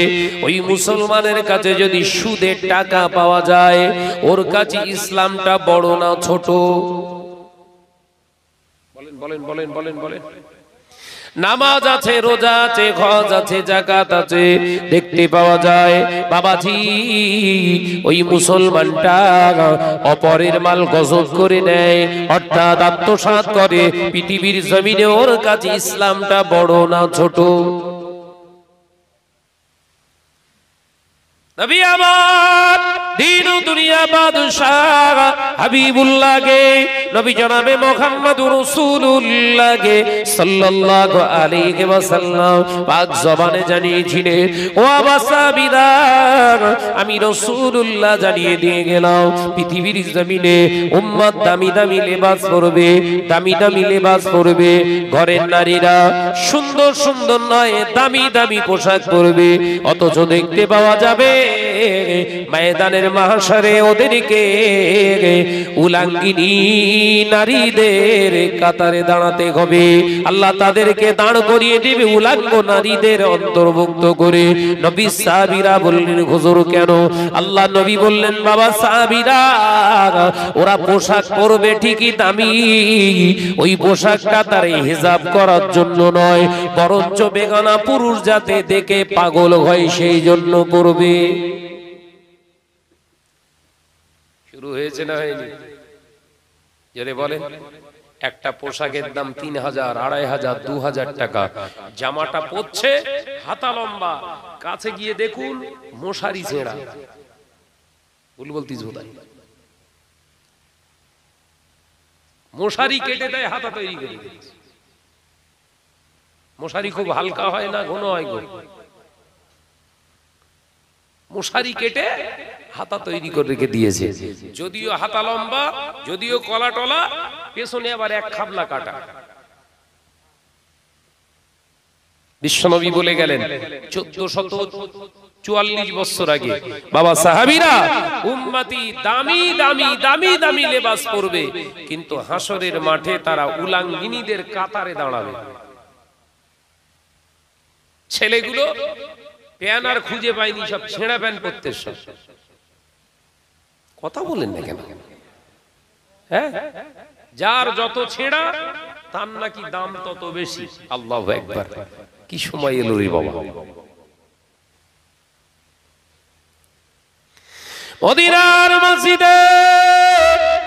A: ওই মুসলমানের কাছে যদি সুদের টাকা পাওয়া যায়, ওর কাছে ইসলামটা বড় না ছোট? বলেন বলেন বলেন বলেন বলেন। নামাজ আছে, রোজা আছে, হজ আছে, যাকাত আছে, দেখতে পাওয়া যায় বাবাজি ওই মুসলমানটা অপরের মাল গজব করে নেয়, অর্থাৎ আত্মসাৎ করে, পৃথিবীর জমিনে ওর কাছে ইসলামটা বড় না ছোট? নবী আমার দিন ও দুনিয়া বাদশাহ হাবিবুল্লাহকে, নবী জনাবে মুহাম্মদুর রাসূলুল্লাহকে সাল্লাল্লাহু আলাইহি ওয়াসাল্লাম পাক জবানে জানিয়েছিলেন, ও সাহাবীরা, আমি রাসূলুল্লাহ জানিয়ে দিয়ে গেলাম, পৃথিবীর জমিনে উম্মত দামি দামি লেবাস পরবে, দামি দামি লেবাস পরবে। ঘরের নারীরা সুন্দর সুন্দর নয়, দামি দামি পোশাক পরবে, অথচ দেখতে পাওয়া যাবে ময়দানের মাহশরে ওদেরকে উলাঙ্গিনী নারীদের কাতারে দাঁড়াতে হবে। আল্লাহ তাদেরকে দাঁড় করিয়ে দিবে উলাঙ্গ নারীদের অন্তর্ভুক্ত করে। নবী সাহাবীরা বললেন, হুজুর কেন? আল্লাহ নবী বললেন, বাবা সাহাবীরা, ওরা পোশাক পরবে ঠিকই দামি, ওই পোশাকটা তার হিজাব করার জন্য নয়, বরঞ্চ বেগানা পুরুষ যাতে দেখে পাগল হয় সেই জন্য পরবে। শুরু হয়েছে না হয়নি? যদি বলেন একটা পোশাকের দাম ৩,০০০, ২,৫০০, ২,০০০ টাকা, জামাটা পরছে হাতা লম্বা, কাছে গিয়ে দেখুন মশারি ছেঁড়া, বলতি ঝোদাই, মশারি কেটে দেয়, হাতা তৈরি করে দিচ্ছে। মশারি খুব হালকা হয় না ঘন হয় গো, মশারি কেটে হাতা তৈরি করে রেখে দিয়েছে, যদিও হাতা লম্বা, যদিও কলা টলা, পেছনে আবার এক খাবলা কাটা। বিশ্বনবী বলে গেলেন 1444 বছর আগে, বাবা সাহাবীরা, উম্মতি দামি দামি দামি দামি লেবাস পরবে, কিন্তু হাসরের মাঠে তারা উলাঙ্গিনীদের কাতারে দাঁড়াবে। ছেলেগুলো প্যান আর খুঁজে পায়নি, সব ছেঁড়া প্যান পরতে। সব কথা বলেন না কেন? হ্যাঁ, যার যত ছেঁড়া তার নাকি দাম তত বেশি। আল্লাহু আকবার, কি সময় এলো রে বাবা। মদিনার মসজিদে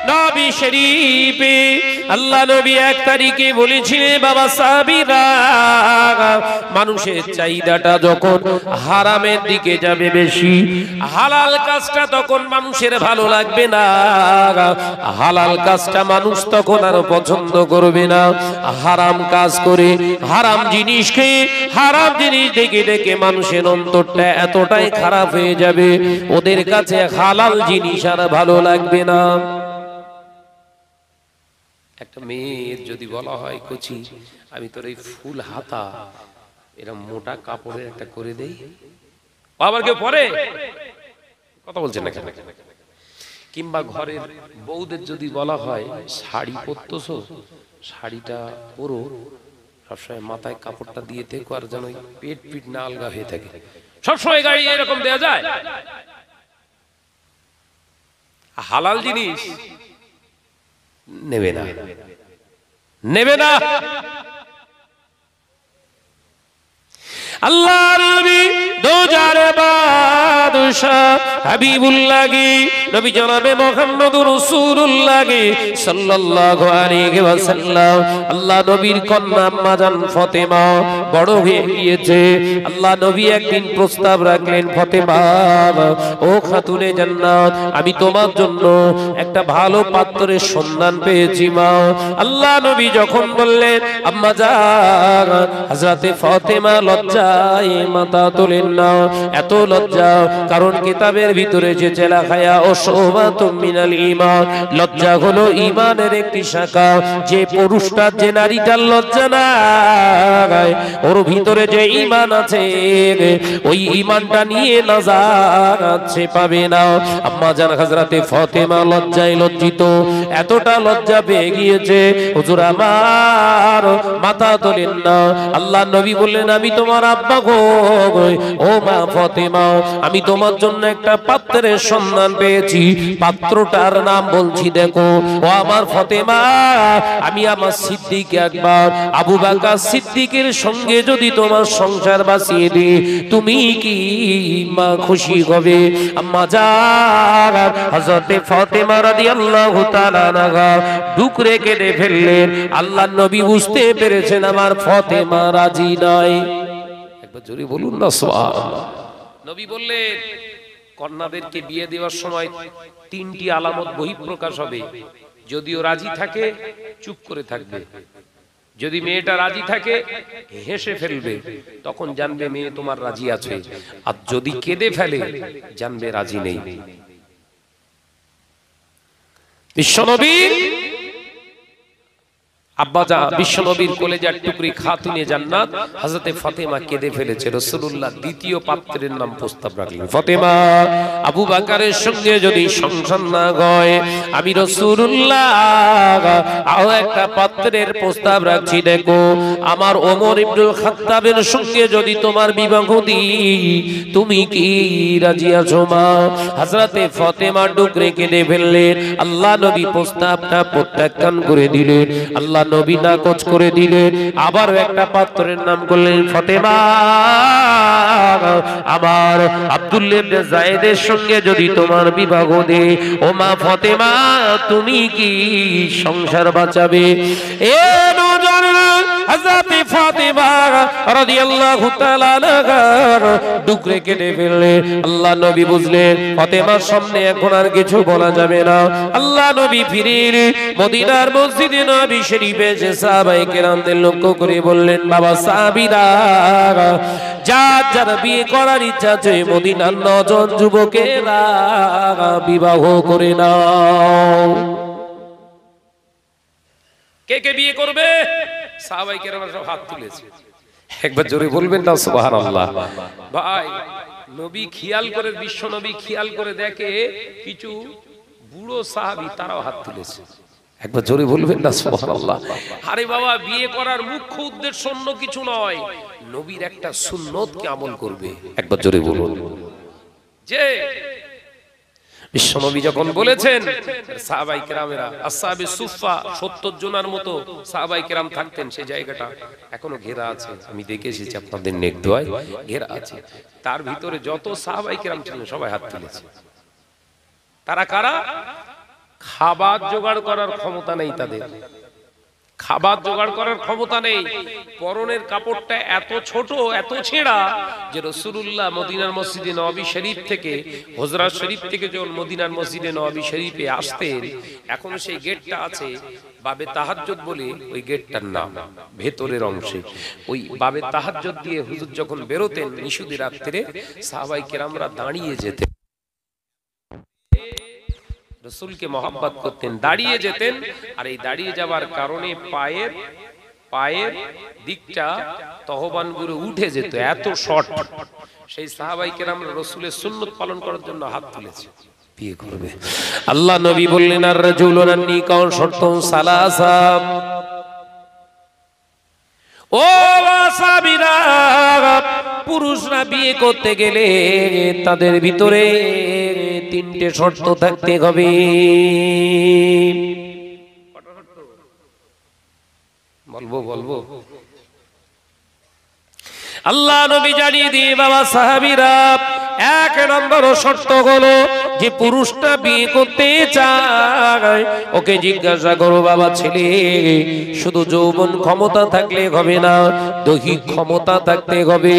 A: নবী শরীফে আল্লাহ নবী 1 তারিখে বলেছিলেন বাবা সাহাবীরা মানুষের চাহিদাটা যখন হারামের দিকে যাবে বেশি, হালাল কাজটা তখন মানুষের ভালো লাগবে না, হালাল কাজটা মানুষ তখন আর পছন্দ করবে না। হারাম কাজ করে, হারাম জিনিস খেয়ে, হারাম জিনিস দেখে দেখে মানুষের অন্তরটা এতটাই খারাপ হয়ে যাবে, ওদের কাছে হালাল জিনিস আর ভালো লাগবে না। একটা মেয়ের যদি বলা হয় কচি আমি তোর এই ফুল হাতা এরকম মোটা কাপড়ের একটা করে দেই, আবার কেউ পরে কথা বলছেন না কেন? কিংবা ঘরের বউদের যদি বলা হয় শাড়ি পরতেছো, শাড়িটা পরো, সবসময় মাথায় কাপড়টা দিয়ে থেকো আর যেন পেট পিট না আলগা হয়ে থাকে, সবসময় গাড়ি এরকম দেওয়া যায়? হালাল জিনিস নেবে না, নেবে না। আল্লাহ নবী দোজার বাদশা হাবিবুল্লাহ নবী জনাবে মুহাম্মদুর রাসূলুল্লাহ সাল্লাল্লাহু আলাইহি ওয়াসাল্লাম আল্লাহ নবীর কন্যা আম্মা জান ফাতেমা বড় হয়ে গিয়েছে। আল্লাহ নবী একদিন প্রস্তাব রাখলেন, ফাতেমা ও খাতুনে জান্নাত, আমি তোমার জন্য একটা ভালো পাত্রের সন্ধান পেয়েছি মা। আল্লাহ নবী যখন বললেন আম্মা জান, হযরতে ফাতেমা লজ্জায় মাথা তোলেন না, এত লজ্জা, কারণ কিতাবের ভিতরে যে জেলা খায়া ও শোবাতুম মিনাল ঈমান, লজ্জা হলো ঈমানের একটি শাখা। যে পুরুষটা, যে নারীটার লজ্জা নাই, ওর ভিতরে যে ঈমান আছে ওই ঈমানটা নিয়ে নাজাত সে পাবে না। আম্মা জান হযরতে ফাতেমা লজ্জায় লজ্জিত, এতটা লজ্জা পেয়ে গিয়েছে হুজুর আমার মাথা তোলেন না। আল্লাহ নবী বললেন আমি তোমার আব্বা গো, ও মা ফাতেমা, আমি তোমার জন্য একটা পাত্রের সন্ধান পেয়েছি, পাত্রটার নাম বলছি দেখো। ও আমার ফাতেমা, আমি আমার সিদ্দিক আকবর আবু বকর সিদ্দিকের সঙ্গে যদি তোমার সংসার বাঁচিয়ে দিই, তুমি কি মা খুশি হবে? আম্মা জান হযরতে ফাতেমা রাদিয়াল্লাহু তাআলা আনহা ডুকরে কেটে ফেললেন। আল্লাহর নবী বুঝতে পেরেছেন আমার ফাতেমা রাজি নয়। একবার জোরে বলুন না সুবহানাল্লাহ। নবী বললেন কন্যাদেরকে বিয়ে দেওয়ার সময় 3টি আলামত বহিঃপ্রকাশ হবে। যদিও রাজি থাকে চুপ করে থাকবে, যদি মেয়েটা রাজি থাকে হেসে ফেলবে, তখন জানবে মেয়ে তোমার রাজি আছে, আর যদি কেঁদে ফেলে জানবে রাজি নেই। বিশ্বনবী আব্বাজান বিশ্বনবীর কলেজার টুকরি খাতুনে জান্নাত হযরতে ফাতেমা কেঁদে ফেলেছে। রাসূলুল্লাহ দ্বিতীয় পাত্রের নাম প্রস্তাব রাখলেন, ফাতেমা আবু বকরের সঙ্গে যদি সংসার না হয়, আমি রাসূলুল্লাহ আরো একটা পাত্রের প্রস্তাব রাখছি দেখো, আমার ওমর ইবনুল খাত্তাবের সঙ্গে যদি তোমার বিবাহ দিই, তুমি কি রাজি আছো মা? হযরতে ফাতেমা ডুকরে কেঁদে ফেললেন। আল্লাহ নবী প্রস্তাবটা প্রত্যাখ্যান করে দিলেন। আল্লাহ নবী নাকচ করে দিলেন। আবার একটা পাত্রের নাম করলেন, ফাতেমা আমার আব্দুল্লাহ ইবনে যায়েদের সঙ্গে যদি তোমার বিবাহ দেই, ও মা ফাতেমা তুমি কি সংসার বাঁচাবে? এ নওজোয়ানেরা, হযরত ফাতেমা রাদিয়াল্লাহু তাআলা আনহা ডুকরে কেটে ফেললেন। আল্লাহ নবী বুঝলেন ফাতেমার সামনে এখন আর কিছু বলা যাবে না। আল্লাহ নবী ফিরে মদিনার মসজিদে নবী শরীফে এসে সাহাবায়ে কেরামদের লক্ষ্য করে বললেন, বাবা সাহাবীরা, যার যার বিয়ে করার ইচ্ছা আছে মদিনার 9 জন যুবকেরা বিবাহ করে নাও। কে কে বিয়ে করবে? সাহাবায়ে কেরামরা সব হাত তুলেছে। একবার জোরে বলবেন না সুবহানাল্লাহ। ভাই নবী খেয়াল করে, বিশ্ব নবী খেয়াল করে দেখে কিছু বুড়ো সাহাবী তারাও হাত তুলেছে। একবার জোরে বলবেন না সুবহানাল্লাহ। আরে বাবা, বিয়ে করার মুখ্য উদ্দেশ্য অন্য কিছু নয়, নবীর একটা সুন্নতকে আমল করবে। একবার জোরে বলুন। যে বিশ্বনবী যখন বলেছেন, সাহাবায়ে কেরামেরা আসহাবে সুফফা 70 জনের মতো সাহাবায়ে কেরাম থাকতেন, সেই জায়গাটা এখনো ঘেরা আছে, আমি দেখে এসেছি আপনাদের নেক দোয়ায় ঘেরা আছে। তার ভিতরে যত সাহাবায়ে কেরাম ছিলেন সবাই হাত তুলেছে। তারা কারা? খাবার জোগাড় করার ক্ষমতা নেই তাদের, খাবার জোগাড় করার ক্ষমতা নেই। পরনের কাপড়টা এত ছোট, এত ছেঁড়া যে রাসূলুল্লাহ মদিনার মসজিদে নববী শরীফ থেকে, হুজরা শরীফ থেকে যখন মদিনার মসজিদে নববী শরীফে আসতেন, এখনো সেই গেটটা আছে, বাবে তাহাজ্জুদ বলে ওই গেটটার নাম, ভেতরের অংশে। ওই বাবে তাহাজ্জুদ দিয়ে হুজুর যখন বেরোতেন নিশুতি রাত্রে, সাহাবায়ে কেরামরা দাঁড়িয়ে যেতেন, রাসূলকে মহব্বত করতেন, দাঁড়িয়ে যেতেন। আর এই দাঁড়িয়ে যাওয়ার কারণে পায়ের দিকটা তহবান করে উঠে যেত, এত শর্ট। সেই সাহাবায়ে কেরামরা রাসূলের সুন্নাত পালন করার জন্য হাত তুলেছে, বিয়ে করবে। আল্লাহ নবী বললেন, আর রাজুলুন নিকাহ শর্তুন সালাসা, ও সাহাবীরা, পুরুষরা বিয়ে করতে গেলে তাদের ভিতরে তিনটে শর্ত থাকতে হবে। বলবো আল্লাহ নবী জানিয়ে দিয়ে বাবা সাহাবীরা, এক নম্বর শর্ত হলো যে পুরুষটা বিয়ে করতে চায় ওকে জিজ্ঞাসা করো, বাবা ছেলে শুধু যৌবন ক্ষমতা থাকলে হবে না, দৈহিক ক্ষমতা থাকতে হবে।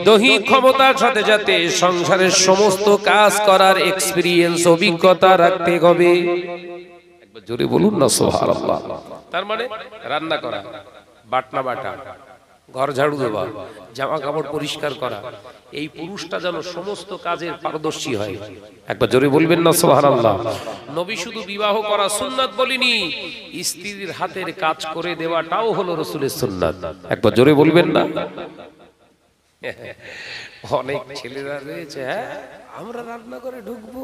A: দৈহিক ক্ষমতার সাথে সাথে সংসারের সমস্ত কাজ করার এক্সপেরিয়েন্স, অভিজ্ঞতা রাখতে হবে। একবার জোরে বলুন না সুবহানাল্লাহ। তার মানে রান্না করা, বাটনা বাটা, ঘর ঝাড়ু দেওয়া, জামা কাপড় পরিষ্কার করা, এই পুরুষটা যেন সমস্ত কাজের পারদর্শী হয়। একবার জোরে বলবেন না সুবহানাল্লাহ। নবী শুধু বিবাহ করা সুন্নাত বলেনি, স্ত্রীর হাতের কাজ করে দেওয়াটাও হলো রাসূলের সুন্নাত। একবার জোরে বলবেন না। অনেক ছেলেরা রয়েছে, হ্যাঁ আমরা রান্না করে ঢুকবো,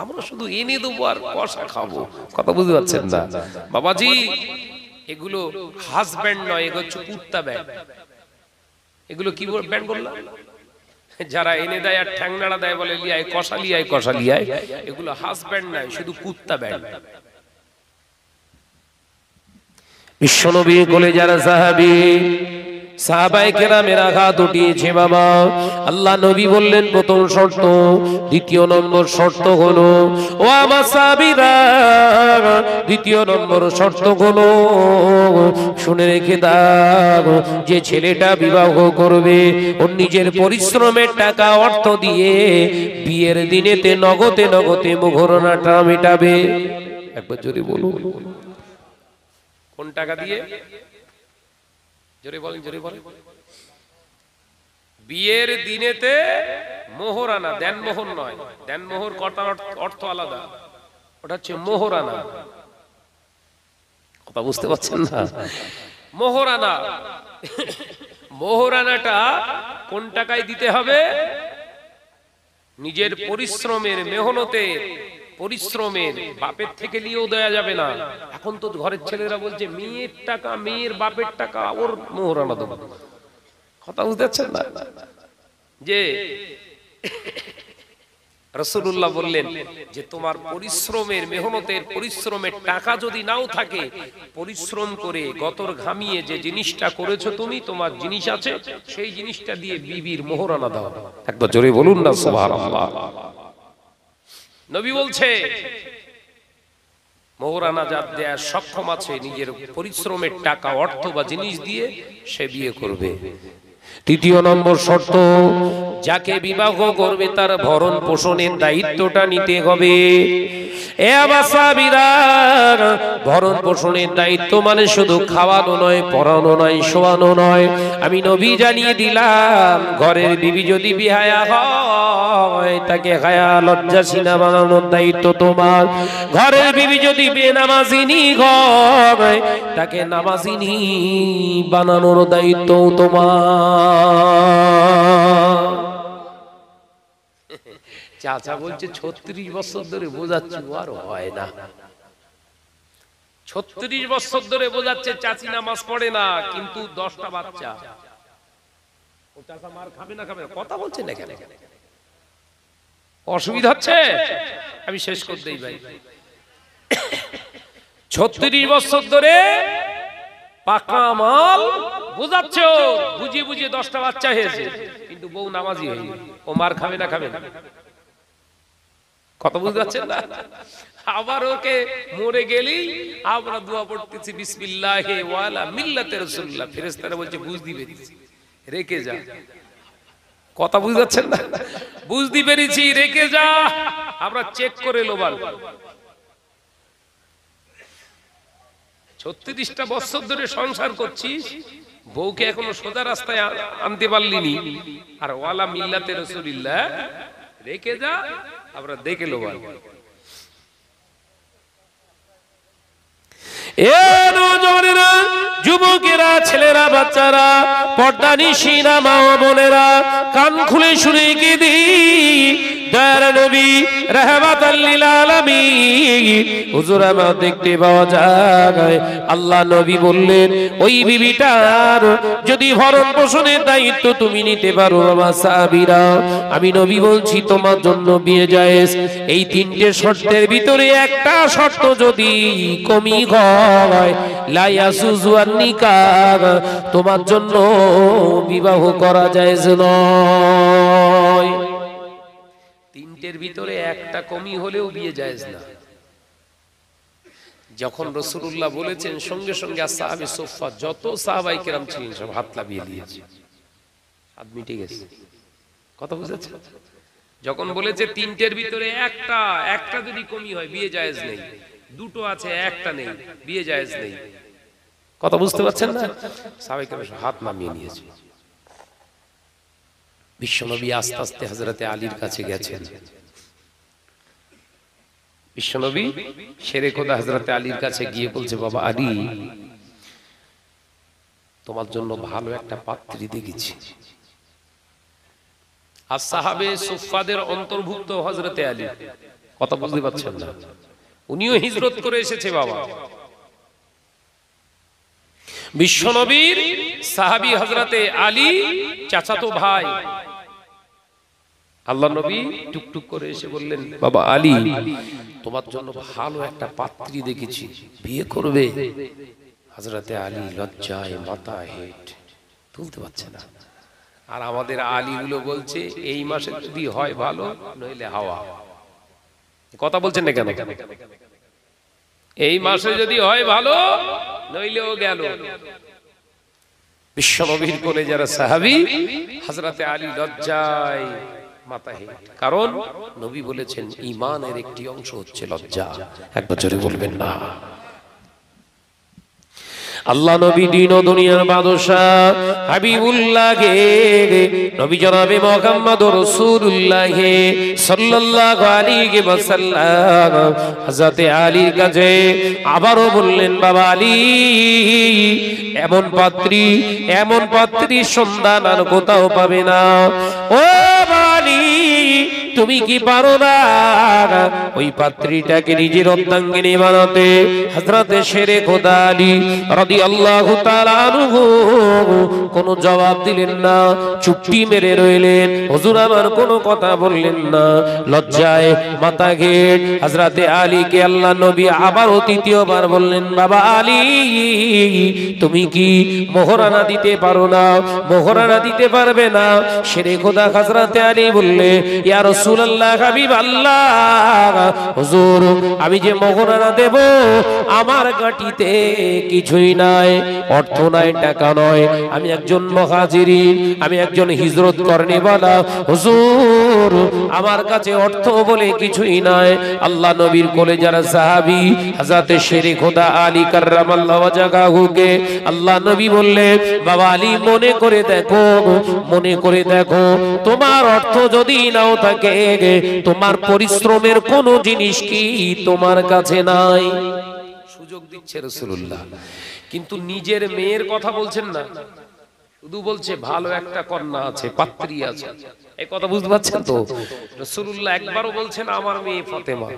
A: আমরা শুধু এনে দেবো আর কষা খাবো। কথা বুঝতে পারছেন না বাবাজি? এগুলো হাজব্যান্ড নয়, এগুলো হচ্ছে কুত্তা ব্যান্ড। এগুলো কি ব্যান্ড বললাম? যারা এনে দেয় আর ঠ্যাংনাড়া দেয়, বলে লিয়ায় কষা লিয়ায় কষা লিয়ায়, এগুলো হাজব্যান্ড নয়, শুধু কুত্তা ব্যান্ড। বিশ্বনবী কোলে যারা সাহাবী, সাহাবায়ে কেরামের আঘাত উঠিয়েছে বাবা। আল্লাহ নবী বললেন প্রথম শর্ত, দ্বিতীয় নম্বর শর্ত হলো, ও আমার সাহাবীরা, দ্বিতীয় নম্বর শর্ত হলো, শুনে রেখে দাও, যে ছেলেটা বিবাহ করবে ওর নিজের পরিশ্রমের টাকা অর্থ দিয়ে বিয়ের দিনেতে নগদে নগদে মোহরানাটা মেটাবে। একবার জোরে বলুন, কোন টাকা দিয়ে? জোরে বলেন, জোরে বলেন। বিয়ের দিনেতে মোহরানা, দেনমোহর নয়। দেনমোহর কটার অর্থ আলাদা, ওটা হচ্ছে মোহরানা। কথা বুঝতে পারছেন না? মোহরানা, মোহরানাটা কোন টাকায় দিতে হবে? নিজের পরিশ্রমের, মেহনতের পরিশ্রমের, বাপের থেকে নিয়েও দেয়া যাবে না। এখন তো ঘরের ছেলেরা বলছে মেয়ের টাকা, মেয়ের বাপের টাকা ওর মোহরানা দেবো। কথা বুঝতে পারছেন না? যে রাসূলুল্লাহ বললেন যে তোমার পরিশ্রমের, মেহনতের পরিশ্রমের টাকা যদি নাও থাকে, পরিশ্রম করে গতর ঘামিয়ে যে জিনিসটা করেছো তুমি, তোমার জিনিস আছে, সেই জিনিসটা দিয়ে বিবির মোহরানা দাও। একবার জোরে বলুন না সুবহানাল্লাহ। নবী বলছে মোহরানা যার দেয়ার সক্ষম আছে, নিজের পরিশ্রমের টাকা, অর্থ বা জিনিস দিয়ে সে বিয়ে করবে। তৃতীয় নম্বর শর্ত, যাকে বিবাহ করবে তার ভরণ পোষণের দায়িত্বটা নিতে হবে। এ আমার সাহাবীরা, ভরণ পোষণের দায়িত্ব মানে শুধু খাওয়ানো নয়, পরানো নয়, শোয়ানো নয়। আমি নবী জানিয়ে দিলাম, ঘরের বিবি যদি বিহায়া হয় তাকে হায়া লজ্জাশীনা বানানোর দায়িত্ব তোমার। ঘরের বিবি যদি বেনামাজিনী হয় তাকে নামাজিনী বানানোর দায়িত্ব তোমার। চাচা বলছে 36 বছর ধরে বোঝাচ্ছি, আর হয় না। 36 বছর ধরে বোঝাচ্ছে চাচি নামাজ পড়ে না, কিন্তু 10টা বাচ্চা। ও চাচা মার খাবে না, খাবে না, কথা বলছে না কেন? অসুবিধা হচ্ছে? আমি শেষ করে দেই ভাই। 36 বছর ধরে পাকা মাল বোঝাচ্ছে, বুঝিয়ে বুঝিয়ে 10টা বাচ্চা হয়েছে, কিন্তু বউ নামাজি হয়নি। ও মার খাবে না, খাবে না? কথা বুঝতে পারছেন না? আবার ওকে মরে গেলেই আমরা দোয়া পড়তেছি বিসমিল্লাহি ওয়া আলা মিল্লাতি রাসূলুল্লাহ, ফেরেশতারা বলছে বুঝতে পেরেছি রেখে যা। কথা বুঝতে পারছেন না? বুঝতে পেরেছি রেখে যা, আমরা চেক করে লোবাল। 36টা বছর ধরে সংসার করছিস, বউকে এখনো সোজা রাস্তায় আনতে পারলিনি, আর ওয়ালা মিল্লাতে রাসূলুল্লাহ রেখে যা, আমরা দেখে লোবাল। এ নওজওয়ানেরা, যুবকেরা, ছেলেরা, বাচ্চারা, পর্দানিশীনা মা ও বোনেরা, কান খুলে শুনে কি দি দয়ার নবী রাহমাতাল লিল আলামিন হুজুর আমার দেখতে পাওয়া যায় আল্লাহ নবী বললেন ওই বিবিটার যদি ভরণ পোষণের দায়িত্ব তুমি নিতে পারো বাবা সাহাবীরা, আমি নবী বলছি তোমার জন্য বিয়ে জায়েজ। এই তিনটে শর্তের ভিতরে একটা শর্ত যদি কমি হয় লা ইয়াসুজু আন নিকাহ, তোমার জন্য বিবাহ করা জায়েজ নয়। তিনটের ভিতরে একটা কমি হলেও বিয়ে জায়েজ না। যখন রাসূলুল্লাহ বলেছেন সঙ্গে সঙ্গে আসহাবে সুফফা যত সাহাবায়ে কেরাম ছিলেন সব হাত লাভিয়ে দিয়েছে, হাত মিটে গেছে। কথা বুঝেছেন? যখন বলেছে তিনটের ভিতরে একটা যদি কমি হয় বিয়ে জায়েজ নেই, দুটো আছে একটা নেই, বিয়ে জায়েজ নেই। কথা বুঝতে পারছেন না? সাহাবায়ে কেরাম হাত নামিয়ে নিয়েছে। বিশ্বনবী আস্তে আস্তে হযরতে আলীর কাছে গেছেন। বিশ্বনবী শেরে খোদা হযরতে আলীর কাছে গিয়ে বলছে বাবা আলী, তোমার জন্য ভালো একটা পাত্রী দেখেছি। আর সাহাবে সুফফাদের অন্তর্ভুক্ত হযরতে আলী। কথা বুঝতে পারছেন না? উনিও হিজরত করে এসেছে বাবা। বিশ্বনবীর সাহাবী হযরতে আলী চাচাতো ভাই। আল্লাহ নবী টুকটুক করে এসে বললেন বাবা আলী, তোমার জন্য ভালো একটা পাত্রী দেখেছি, বিয়ে করবে? হযরতে আলী লজ্জায় মাথা হেট তুলতে পারছে না। আর আমাদের আলী গুলো বলছে এই মাসে যদি হয় ভালো, নইলে হাওয়া। কথা বলছেন না কেন? এই মাসে যদি হয় ভালো, নইলেও গেল। বিশ্বনবীর কোলে যারা সাহাবী হযরতে আলী লজ্জায় মাথা হেট, কারণ নবী বলেছেন ঈমানের একটি অংশ হচ্ছে লজ্জা। একবার জোরে বলবেন না? আল্লাহ নবী দিন ও দুনিয়ার বাদশা হাবিবুল্লাহ গে নবী জনাবে মুহাম্মদুর রাসূলুল্লাহ সাল্লাল্লাহু আলাইহি ওয়াসাল্লাম হযরতে আলীর কাছে আবারো বললেন বাবা আলী, এমন পাত্রী সন্ধান আর কোথাও পাবে না। ও আলী, তুমি কি পারো না ওই পাত্রীটাকে নিজের অর্ধাঙ্গিনী বানাতে? হযরতে শেরে খোদা আলী রাদিয়াল্লাহু তাআলা আনহু কোনো জবাব দিলেন না, চুপটি মেরে রইলেন। হুজুর আমার কোনো কথা বললেন না, লজ্জায় মাথা ঘেট হযরতে আলীকে আল্লাহ নবী আবারও তৃতীয়বার বললেন বাবা আলী, তুমি কি মোহরানা দিতে পারো না? মোহরানা দিতে পারবে না? শেরে খোদা হযরতে আলী বললে ইয়া রাসূলুল্লাহ হাবিবাল্লাহ, হুজুর আমি যে মোহরানা দেব আমার গাটিতে কিছুই নাই, অর্থ নাই, টাকা নয়, আমি একজন মুহাজিরিন, আমি একজন হিজরত করনেওয়ালা, হুজুর আমার কাছে অর্থ বলে কিছুই নাই। আল্লাহ নবীর কোলে যারা সাহাবী হযরতে শেরে খোদা আলী কাররামাল্লাহু ওয়াজহাহুকে আল্লাহ নবী বললেন বাবা আলী, মনে করে দেখো তোমার অর্থ যদি নাও থাকে, তোমার পরিশ্রমের কোন জিনিস কি তোমার কাছে নাই? সুযোগ দিচ্ছে রাসূলুল্লাহ, কিন্তু নিজের মেয়ের কথা বলছেন না, শুধু বলছে ভালো একটা কন্যা আছে, পাত্রী আছে। এই কথা বুঝতে পারছেন তো? রাসূলুল্লাহ একবারও বলছেন আমার মেয়ে ফাতেমা।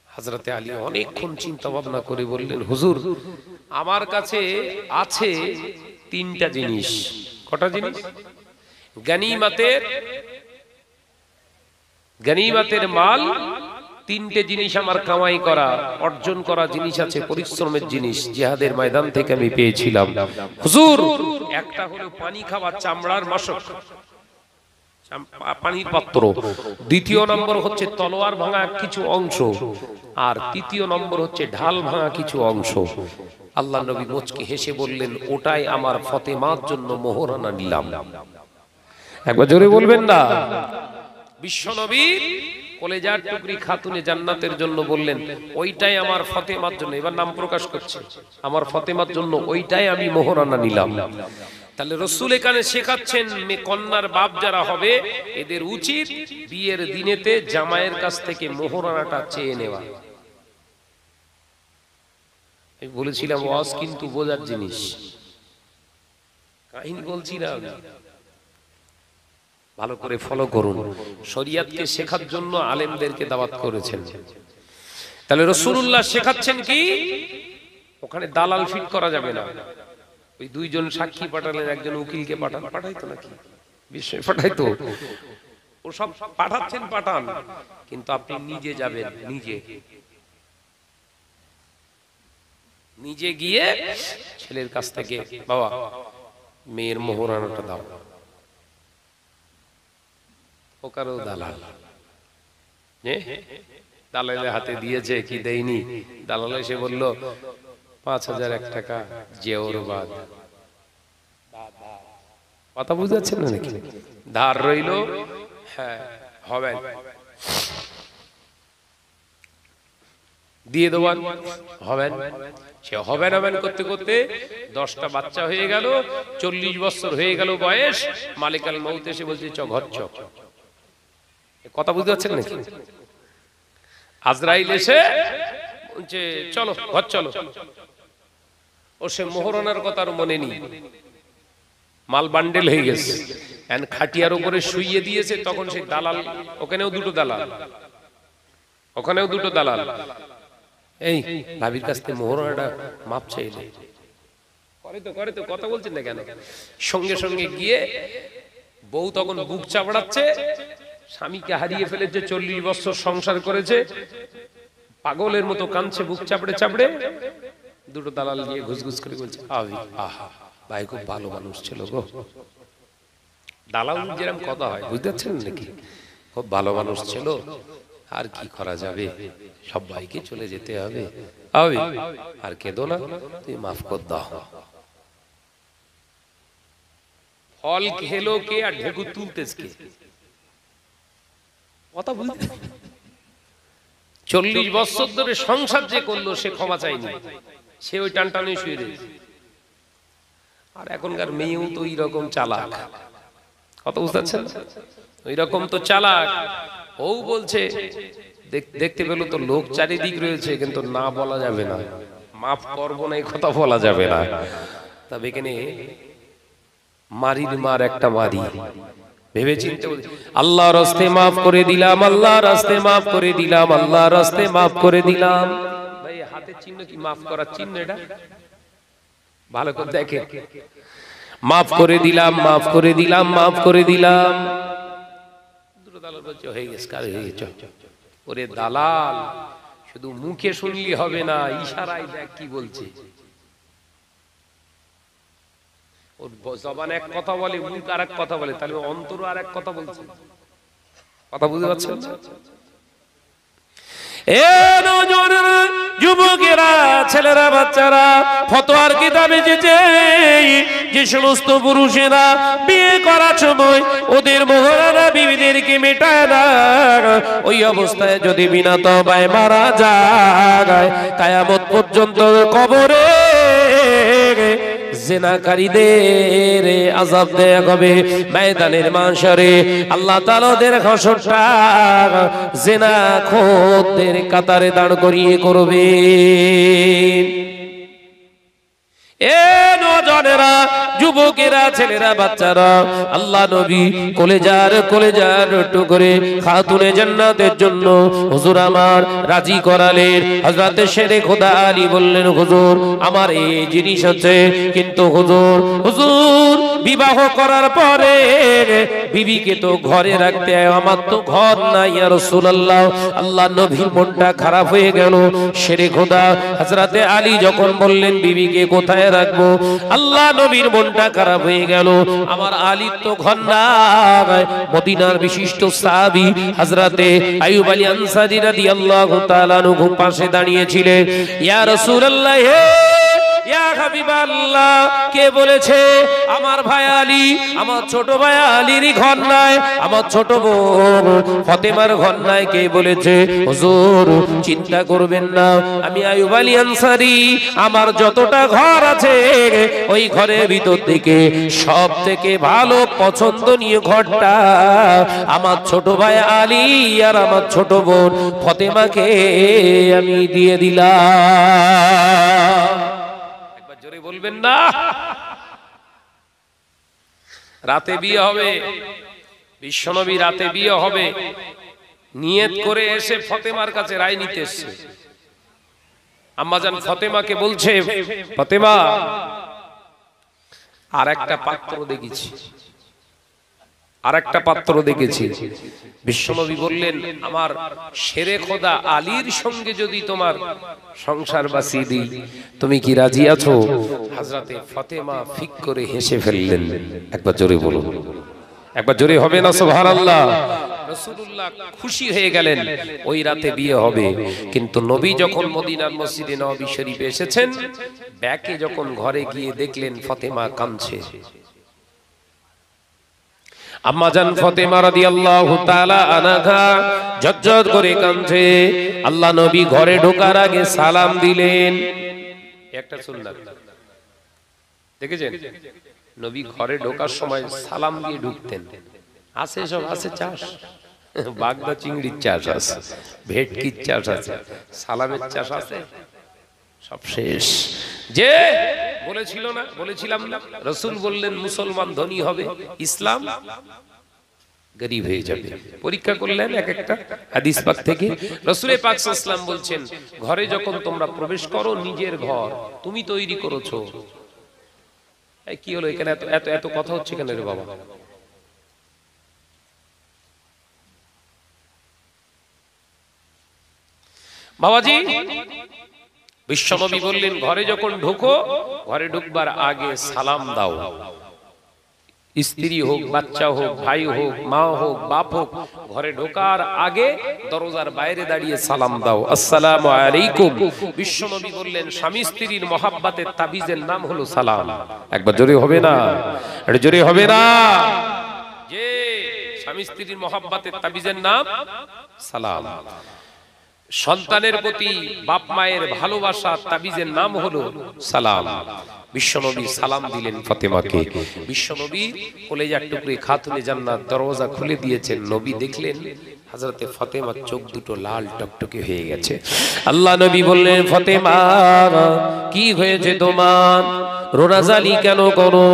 A: হযরতে আলী অনেকক্ষণ চিন্তা ভাবনা করে বললেন হুজুর আমার কাছে আছে তিনটা জিনিস। কটা জিনিস? গনিমতের মাল, তিনটে জিনিস আমার কামাই করা, অর্জন করা জিনিস আছে, পরিশ্রমের জিনিস, জিহাদের ময়দান থেকে আমি পেয়েছিলাম হুজুর। একটা হলো পানি খাওয়া চামড়ার মশক, পানির পাত্র, দ্বিতীয় নম্বর হচ্ছে তলোয়ার ভাঙা কিছু অংশ, আর তৃতীয় নম্বর হচ্ছে ঢাল ভাঙা কিছু অংশ। আল্লাহ নবী মুচকি হেসে বললেন, ওটাই আমার ফাতেমার জন্য মোহরানা নিলাম। একবার জোরে বলবেন না? বিশ্ব নবী কলেজার টুকরি খাতুনে জান্নাতের জন্য বললেন, ওইটাই আমার ফাতেমার জন্য, এবার নাম প্রকাশ করছে, আমার ফাতেমার জন্য ওইটাই আমি মোহরানা নিলাম। তাহলে রাসূল এখানে শেখাচ্ছেন, মেয়ে কন্যার বাপ যারা হবে এদের উচিত বিয়ের দিনেতে জামাইয়ের কাছ থেকে মোহরানাটা চেয়ে নেওয়া। আমি বলেছিলাম ওয়াজ কিন্তু বোঝার জিনিস, কাহিনী বলছি না, ভালো করে ফলো করুন। শরীয়তকে শেখার জন্য আলেমদেরকে দাওয়াত করেছেন। তাহলে রাসূলুল্লাহ শেখাচ্ছেন কি, ওখানে দালাল ফিট করা যাবে না। ওই দুইজন সাক্ষী পাঠালেন, একজন উকিলকে পাঠাইতো নাকি, বিষয় পাঠাইতো, ও সব পাঠাচ্ছেন, পাঠান, কিন্তু আপনি নিজে যাবেন, নিজে গিয়ে ছেলের কাছ থেকে, বাবা মেয়ের মোহরানাটা দাও। ও কারো দালাল, দালালের হাতে দিয়েছে কি দেয়নি, দালাল এসে বলল ৫,০০০ টাকা জেওরবাদ, কথা বুঝাচ্ছেন না নাকি, ধার রইল, হ্যাঁ হবে দিয়ে দেওয়ান, হবেন। সে হবেন হবেন করতে করতে 10টা বাচ্চা হয়ে গেল, 40 বছর হয়ে গেল বয়স, মালিকাল মউত এসে বলছে চ ঘর চ, কথা বুঝতে পারছেন নাকি? আজরাইল এসে বলছে চলো ঘর চলো, ও সে মোহরানার কথা আর মনে নেই, মাল বান্ডেল হয়ে গেছে, খাটিয়ার উপরে শুইয়ে দিয়েছে। তখন সেই দালাল, ওখানেও দুটো দালাল, এই ভাবির কাছ থেকে মোহরানাটা মাপ চাইলে, করে তো কথা বলছেন না কেন? সঙ্গে সঙ্গে গিয়ে বউ তখন বুক চাপড়াচ্ছে, স্বামীকে হারিয়ে ফেলেছে, 40 বছর সংসার করেছে, পাগলের মতো কাঁদছে বুক চাপড়ে চাপড়ে। দুটো দালাল গিয়ে ঘুসঘুস করে বলছে, আহা ভাই খুব ভালো মানুষ ছিল গো। দালাল যেরকম কথা হয়, বুঝতে পারছেন নাকি? খুব ভালো মানুষ ছিল, আর কি করা যাবে, সব ভাইকে চলে যেতে হবে, আর কেঁদো না, তুই মাফ কর দাও। ফল খেলো কে আর ঢেকু তুলতেছ কে? কথা বুঝতে, 40 বছর ধরে সংসার যে করলো সে ক্ষমা চাইনি, সে ওই টানটানে শুয়ে রয়েছে। আর এখনকার মেয়েও তো ওই রকম চালাক, কথা বুঝতে পারছেন? ওই রকম তো চালাক। ও বলছে দেখতে পেলো তো লোক চারিদিক রয়েছে, কিন্তু না বলা যাবে না, মাফ করবো না এই কথা বলা যাবে না। তবে এখানে মারির মার একটা মারি, ভেবে চিন্তে আল্লাহর রাস্তে মাফ করে দিলাম, আল্লাহর রাস্তে মাফ করে দিলাম, আল্লাহর রাস্তে মাফ করে দিলাম। ভাই হাতের চিহ্ন কি মাফ করার চিহ্ন? এটা ভালো করে দেখে, মাফ করে দিলাম, মাফ করে দিলাম, মাফ করে দিলাম। দুটো দালাল বলছে হয়ে গেছে, কাজ হয়ে গেছে। ওরে দালাল, শুধু মুখে শুনলি হবে না, ইশারায় দেখ কি বলছে। ওর জবান এক কথা বলে, মুখ আর এক কথা বলে, তাহলে অন্তর আর এক কথা বলছে। কথা বুঝতে পারছেন? যুবকেরা, ছেলেরা, বাচ্চারা, ফতোয়ার কিতাব এসেছে যে সমস্ত পুরুষেরা বিয়ে করার সময় ওদের মোহরানা বিবিদেরকে মেটায় না, ওই অবস্থায় যদি বিনা তওবায় মারা যায়, কিয়ামত পর্যন্ত কবরে জিনাকারীদের আযাব দেয়া হবে। ময়দানের মাশরে আল্লাহ তাআলা ওদের হাসরটা জিনাখোরদের কাতারে দাঁড় করিয়ে করবে। এ নওজোয়ানেরা, যুবকেরা, ছেলেরা, বাচ্চারা, আল্লাহ নবী কলেজার টুকরে খাতুনে জান্নাতের জন্য হুজুর আমার রাজি করালেন। হযরত শেরে খোদা আলী বললেন, হুজুর আমার এই জিনিস আছে, কিন্তু হুজুর বিবাহ করার পরে বিবিকে তো ঘরে রাখতে হয়, আমার তো ঘর নাই ইয়া রাসূলুল্লাহ। আল্লাহ নবীর মনটা খারাপ হয়ে গেল। শেরে খোদা হযরত আলী যখন বললেন বিবিকে কোথায় রাখবো, আল্লাহ নবীর মনটা খারাপ হয়ে গেল। আমার আলীর তো ঘর নাই। মদিনার বিশিষ্ট সাহাবী হযরতে আইয়ুব আলী আনসারী রাদিয়াল্লাহু তাআলা আনহু পাশে দাঁড়িয়েছিলেন। ইয়া রাসূলুল্লাহ, ইয়া হাবিবাল্লাহ, কে বলেছে আমার ভাই আলী, আমার ছোট ভাই আলীর ঘর নাই, আমার ছোট বোন ফাতেমার ঘর নাই? কে বলেছে? হুজুর চিন্তা করবেন না, আমি আইয়ুব আলী আনসারী, আমার যতটা ঘর আছে ওই ঘরের ভিতর থেকে সব থেকে ভালো পছন্দনীয় ঘরটা আমার ছোট ভাই আলী আর আমার ছোট বোন ফাতেমাকে আমি দিয়ে দিলাম। জোরে বলবেন না? রাতে বিয়ে হবে, বিশ্বনবী রাতে বিয়ে হবে, নিয়ত করে এসে ফাতেমার কাছে রায় নিতে এসেছে। আম্মাজান ফাতেমাকে বলছে, ফাতেমা আর একটা পাত্র দেখেছি, আর একটা পাত্র দেখেছি। বিশ্বনবী বললেন, আমার শেরে খোদা আলীর সঙ্গে যদি তোমার সংসার বাসিয়ে দিই, তুমি কি রাজি আছো? হযরতে ফাতেমা ফিক করে হেসে ফেললেন। একবার জোরে বলুন, একবার জোরে হবে না সুবহানাল্লাহ? রাসূলুল্লাহ খুশি হয়ে গেলেন, ওই রাতে বিয়ে হবে। কিন্তু নবী যখন মদিনার মসজিদে নববী শরীফে এসেছেন, ব্যাকে যখন ঘরে গিয়ে দেখলেন ফাতেমা কাঁদছে। আম্মাজান ফাতেমা রাদিয়াল্লাহু তাআলা আনহা ঝরঝর করে কাঁদছে। আল্লাহ নবী ঘরে ঢোকার আগে সালাম দিলেন। একটা সুন্নাত দেখেছেন, নবী ঘরে ঢোকার সময় সালাম দিয়ে ঢুকতেন। আছে সব আছে চাষ, বাগদা চিংড়ির চাষ আছে, ভেটকির চাষ আছে, সালামের চাষ আছে, সব শেষ। যে বলেছিল না, বলেছিলাম না, রাসূল বললেন মুসলমান ধনী হবে, ইসলাম গরিব হয়ে যাবে। পরীক্ষা করলেন এক একটা হাদিস পাক থেকে। রাসূল পাক সাল্লাল্লাহু আলাইহি ওয়াসাল্লাম বলছেন, ঘরে যখন তোমরা প্রবেশ করো, নিজের ঘর তুমি তৈরি করেছো। এই কি হলো এখানে, এত এত এত কথা হচ্ছে কেন রে বাবা? বাবাজি, বিশ্বনবী বললেন, ঘরে যখন ঢোকো, ঘরে ঢুকবার আগে সালাম দাও। স্ত্রী হোক, বাচ্চা হোক, ভাই হোক, মা হোক, বাপ হোক, ঘরে ঢোকার আগে দরজার বাইরে দাঁড়িয়ে সালাম দাও, আসসালামু আলাইকুম। বিশ্বনবী বললেন, স্বামী স্ত্রীর মহাব্বতের তাবিজের নাম হলো সালাম। একবার জোরে হবে না? এটা জোরে হবে না? যে স্বামী স্ত্রীর মহাব্বতের তাবিজের নাম সালাম। সন্তানের প্রতি বাপ মায়ের ভালোবাসা তাবিজের নাম হলো সালাম। বিশ্বনবী সালাম দিলেন ফাতেমাকে। বিশ্বনবী কলেজার টুকরে খাতুনে জান্নাত দরজা খুলে দিয়েছেন। নবী দেখলেন হযরতে ফাতেমার চোখ দুটো লাল টকটকে হয়ে গেছে। আল্লাহ নবী বললেন, ফাতেমা কি হয়েছে তোমার? রোনাজালি কেন করো?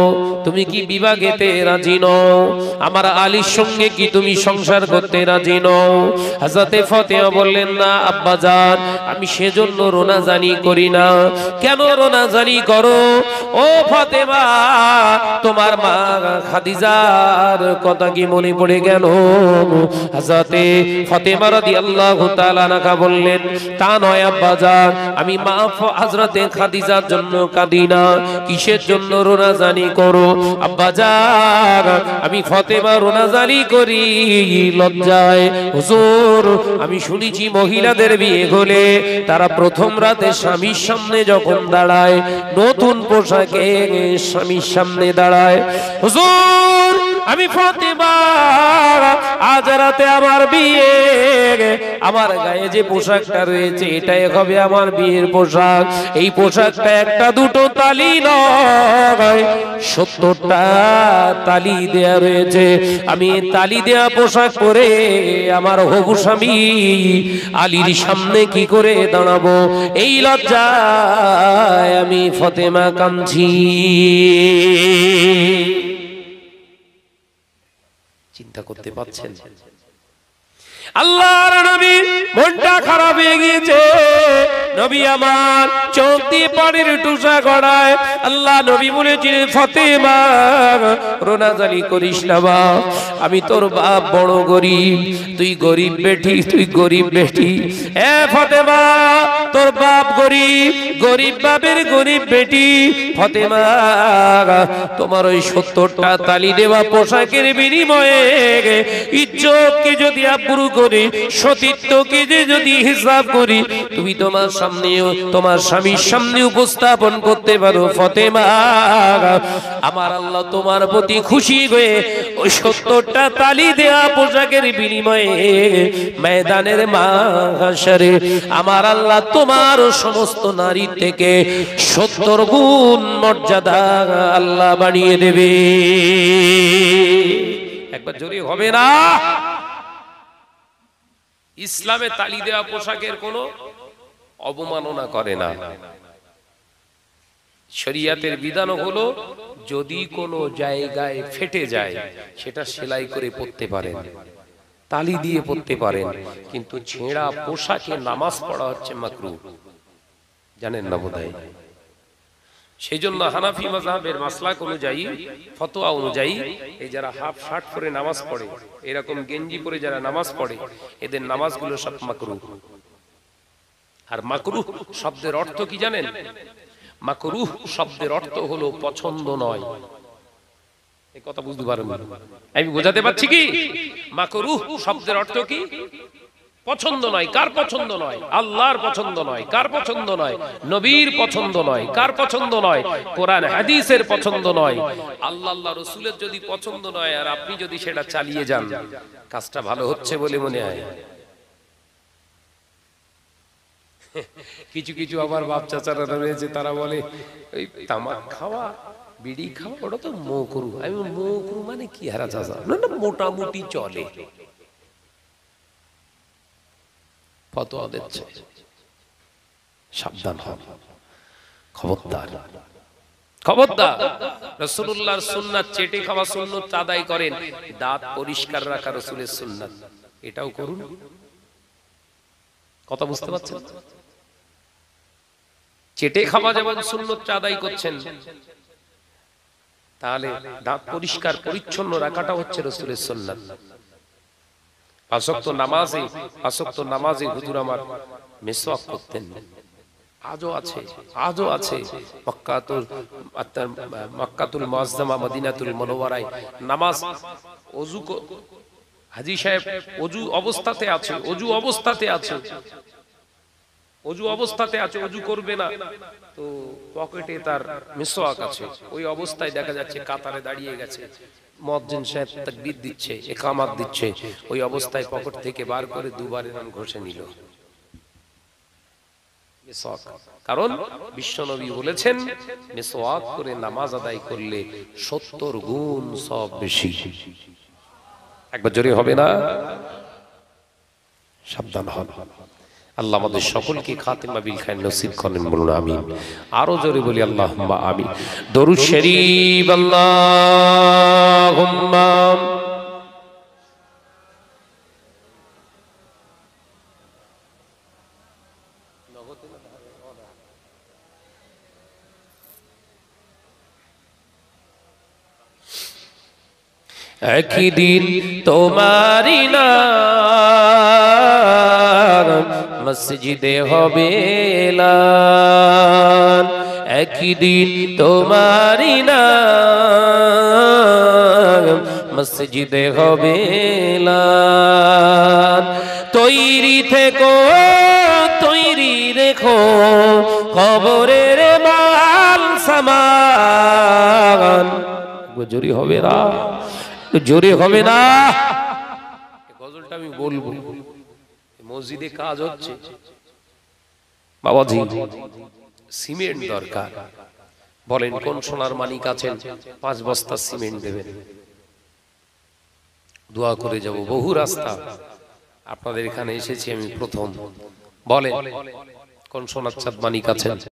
A: তুমি কি বিবাহেতে রাজি নও? আমার আলীর সঙ্গে কি তুমি সংসার করতে রাজি নও? হযরতে ফাতেমা বললেন, না আব্বাজান, আমি সেজন্য রোনাজালি করি না। কেন রোনাজালি করো? ও ফাতেমা, তোমার মা খাদিজার কথা কি মনে পড়ে গেল? হযরতে ফাতেমা রাদিয়াল্লাহু তাআলা আনহা বললেন, তা নয় আব্বাজান, আমি মা হযরতে খাদিজার জন্য কাঁদি না। কিসের জন্য রোনাজানি করো? আব্বাজান, আমি ফাতেমা রোনাজানি করি লজ্জায়। হুজুর, আমি শুনেছি মহিলাদের বিয়ে হলে তারা প্রথম রাতে স্বামীর সামনে যখন দাঁড়ায়, নতুন পোশাকে স্বামীর সামনে দাঁড়ায়। হুজুর, আমি ফাতেমা আজ রাতে আমার বিয়ে, আমার গায়ে যে পোশাকটা রয়েছে এটাই হবে আমার বিয়ের পোশাক। এই পোশাকটা একটা দুটো তালি নয়, 70টা তালি দেয়া রয়েছে। আমি তালি দেয়া পোশাক পরে আমার হবু স্বামী আলীর সামনে কি করে দাঁড়াবো? এই লজ্জায় আমি ফাতেমা কাঁদছি। চিন্তা করতে পারছেন? আল্লাহর নবী মনটা খারাপ হয়ে গিয়েছে। নবী আমার চোখ দিয়ে পানির টুসা গড়ায়। আল্লাহ নবী বলেছিলেন, ফাতেমা রোনাজালি করিস না বাপ, আমি তোর বাপ বড় গরিব, তুই গরিব বেটি, তুই গরিব বেটি। এ ফাতেমা, তোর বাপ গরিব, গরিব বাপের গরিব বেটি ফাতেমা, তোমার ওই 70টা তালি দেওয়া পোশাকের বিনিময়ে ইজ্জতকে যদি আবরু করি, সতীত্বকে যদি হিসাব করি, তুমি তোমার সামনে তোমার স্বামীর সামনে উপস্থাপন করতে পারো ফাতেমা, আমার আল্লাহ তোমার প্রতি খুশি হয়ে ওই 70টা তালি দেওয়া পোশাকের বিনিময়ে ময়দানের মাহশরে আমার আল্লাহ তোমার সমস্ত নারী থেকে 70 গুণ মর্যাদা আল্লাহ বাড়িয়ে দেবে। একবার জোরে হবে না? ইসলামে তালি দেওয়া পোশাকের কোনো অবমাননা করে না। শরীয়তের বিধান হলো যদি কোনো জায়গায় ফেটে যায় সেটা সেলাই করে পরতে পারেন, তালি দিয়ে পড়তে পারেন, কিন্তু ছেঁড়া পোশাকে নামাজ পড়া হচ্ছে মাকরুহ, জানেন না বোধহয়। সেই জন্য হানাফি মাযহাবের মাসলাক অনুযায়ী, ফতোয়া অনুযায়ী, এই যারা হাফ শার্ট পরে নামাজ পড়ে, এরকম গেঞ্জি পরে যারা নামাজ পড়ে, এদের নামাজগুলো সব মাকরুহ। আর মাকরুহ শব্দের অর্থ কি জানেন? মাকরুহ শব্দের অর্থ হলো পছন্দ নয়। এই কথা বুঝতে পারেন? আমি বোঝাতে পারছি কি? মাকরুহ শব্দের অর্থ কি? পছন্দ নয়। কার পছন্দ নয়? আল্লাহর পছন্দ নয়। কার পছন্দ নয়? নবীর পছন্দ নয়। কার পছন্দ নয়? কোরআন হাদিসের পছন্দ নয়। আল্লাহ রাসূলের যদি পছন্দ নয় আর আপনি যদি সেটা চালিয়ে যান, কাজটা ভালো হচ্ছে বলে মনে হয়। কিছু কিছু আবার বাপ চাচারা রয়েছে, তারা বলে ওই তামাক খাওয়া, বিড়ি খাওয়া ওটা তো মাকরুহ। আমি মাকরুহ মানে কি হারা চাচা? না না, মোটামুটি চলে। ফতোয়া দিচ্ছে, সাবধান হন, খবরদার খবরদার। রাসূলুল্লাহর সুন্নাত চেটে খাওয়া সুন্নাত আদায় করেন, দাঁত পরিষ্কার রাখা রাসূলের সুন্নাত, এটাও করুন। কথা বুঝতে পারছেন? চেটে খাওয়া যেমন সুন্নাত আদায় করছেন, তাহলে দাঁত পরিষ্কার পরিচ্ছন্ন রাখাটা হচ্ছে রাসূলের সুন্নাত। পাঁচ ওয়াক্ত নামাজে হুজুর আমার মিসওয়াক করতেন, আজও আছে। মক্কাতুল মুআজ্জামা মদিনাতুল মুনাওয়ারায় নামাজ, ওযু, হাজী সাহেব ওযু অবস্থাতে আছে, ওযু করবে না, তো পকেটে তার মিসওয়াক আছে, ওই অবস্থায় দেখা যাচ্ছে কাতারে দাঁড়িয়ে গেছে, মুয়াজ্জিন সাহেব তাকবীর দিচ্ছে, ইকামত দিচ্ছে, ওই অবস্থায় পকেট থেকে বার করে দুবার এরকম ঘষে নিল মিসওয়াক। কারণ বিশ্বনবী বলেছেন মিসওয়াক করে নামাজ আদায় করলে 70 গুণ সওয়াব বেশি। একবার জোরে হবে না? সাবধান হন। আল্লাহ আমাদের সকলকে খাতিমা বিল খায়র নসিব করেন, বলুন আমিন। আরো জোরে বলি আল্লাহুম্মা আমিন। দরুদ শরীফ। আল্লাহুম্মা একদিন তোমারি নাম মসজিদে হবে এলান, একদিন তোমারি নাম মসজিদে হবে এলান। তৈরি থেকো, তৈরি রেখো খবরের মাল সামান। জোরে হবে না? জোরে হবে না? গজলটা আমি বলবো। মসজিদে কাজ হচ্ছে বাবাজি, সিমেন্ট দরকার। বলেন কোন সোনার মানিক আছেন 5 বস্তা সিমেন্ট দেবেন? দোয়া করে যাব। বহু রাস্তা আপনাদের এখানে এসেছি আমি প্রথম। বলেন কোন সোনার চাঁদ মানিক আছেন?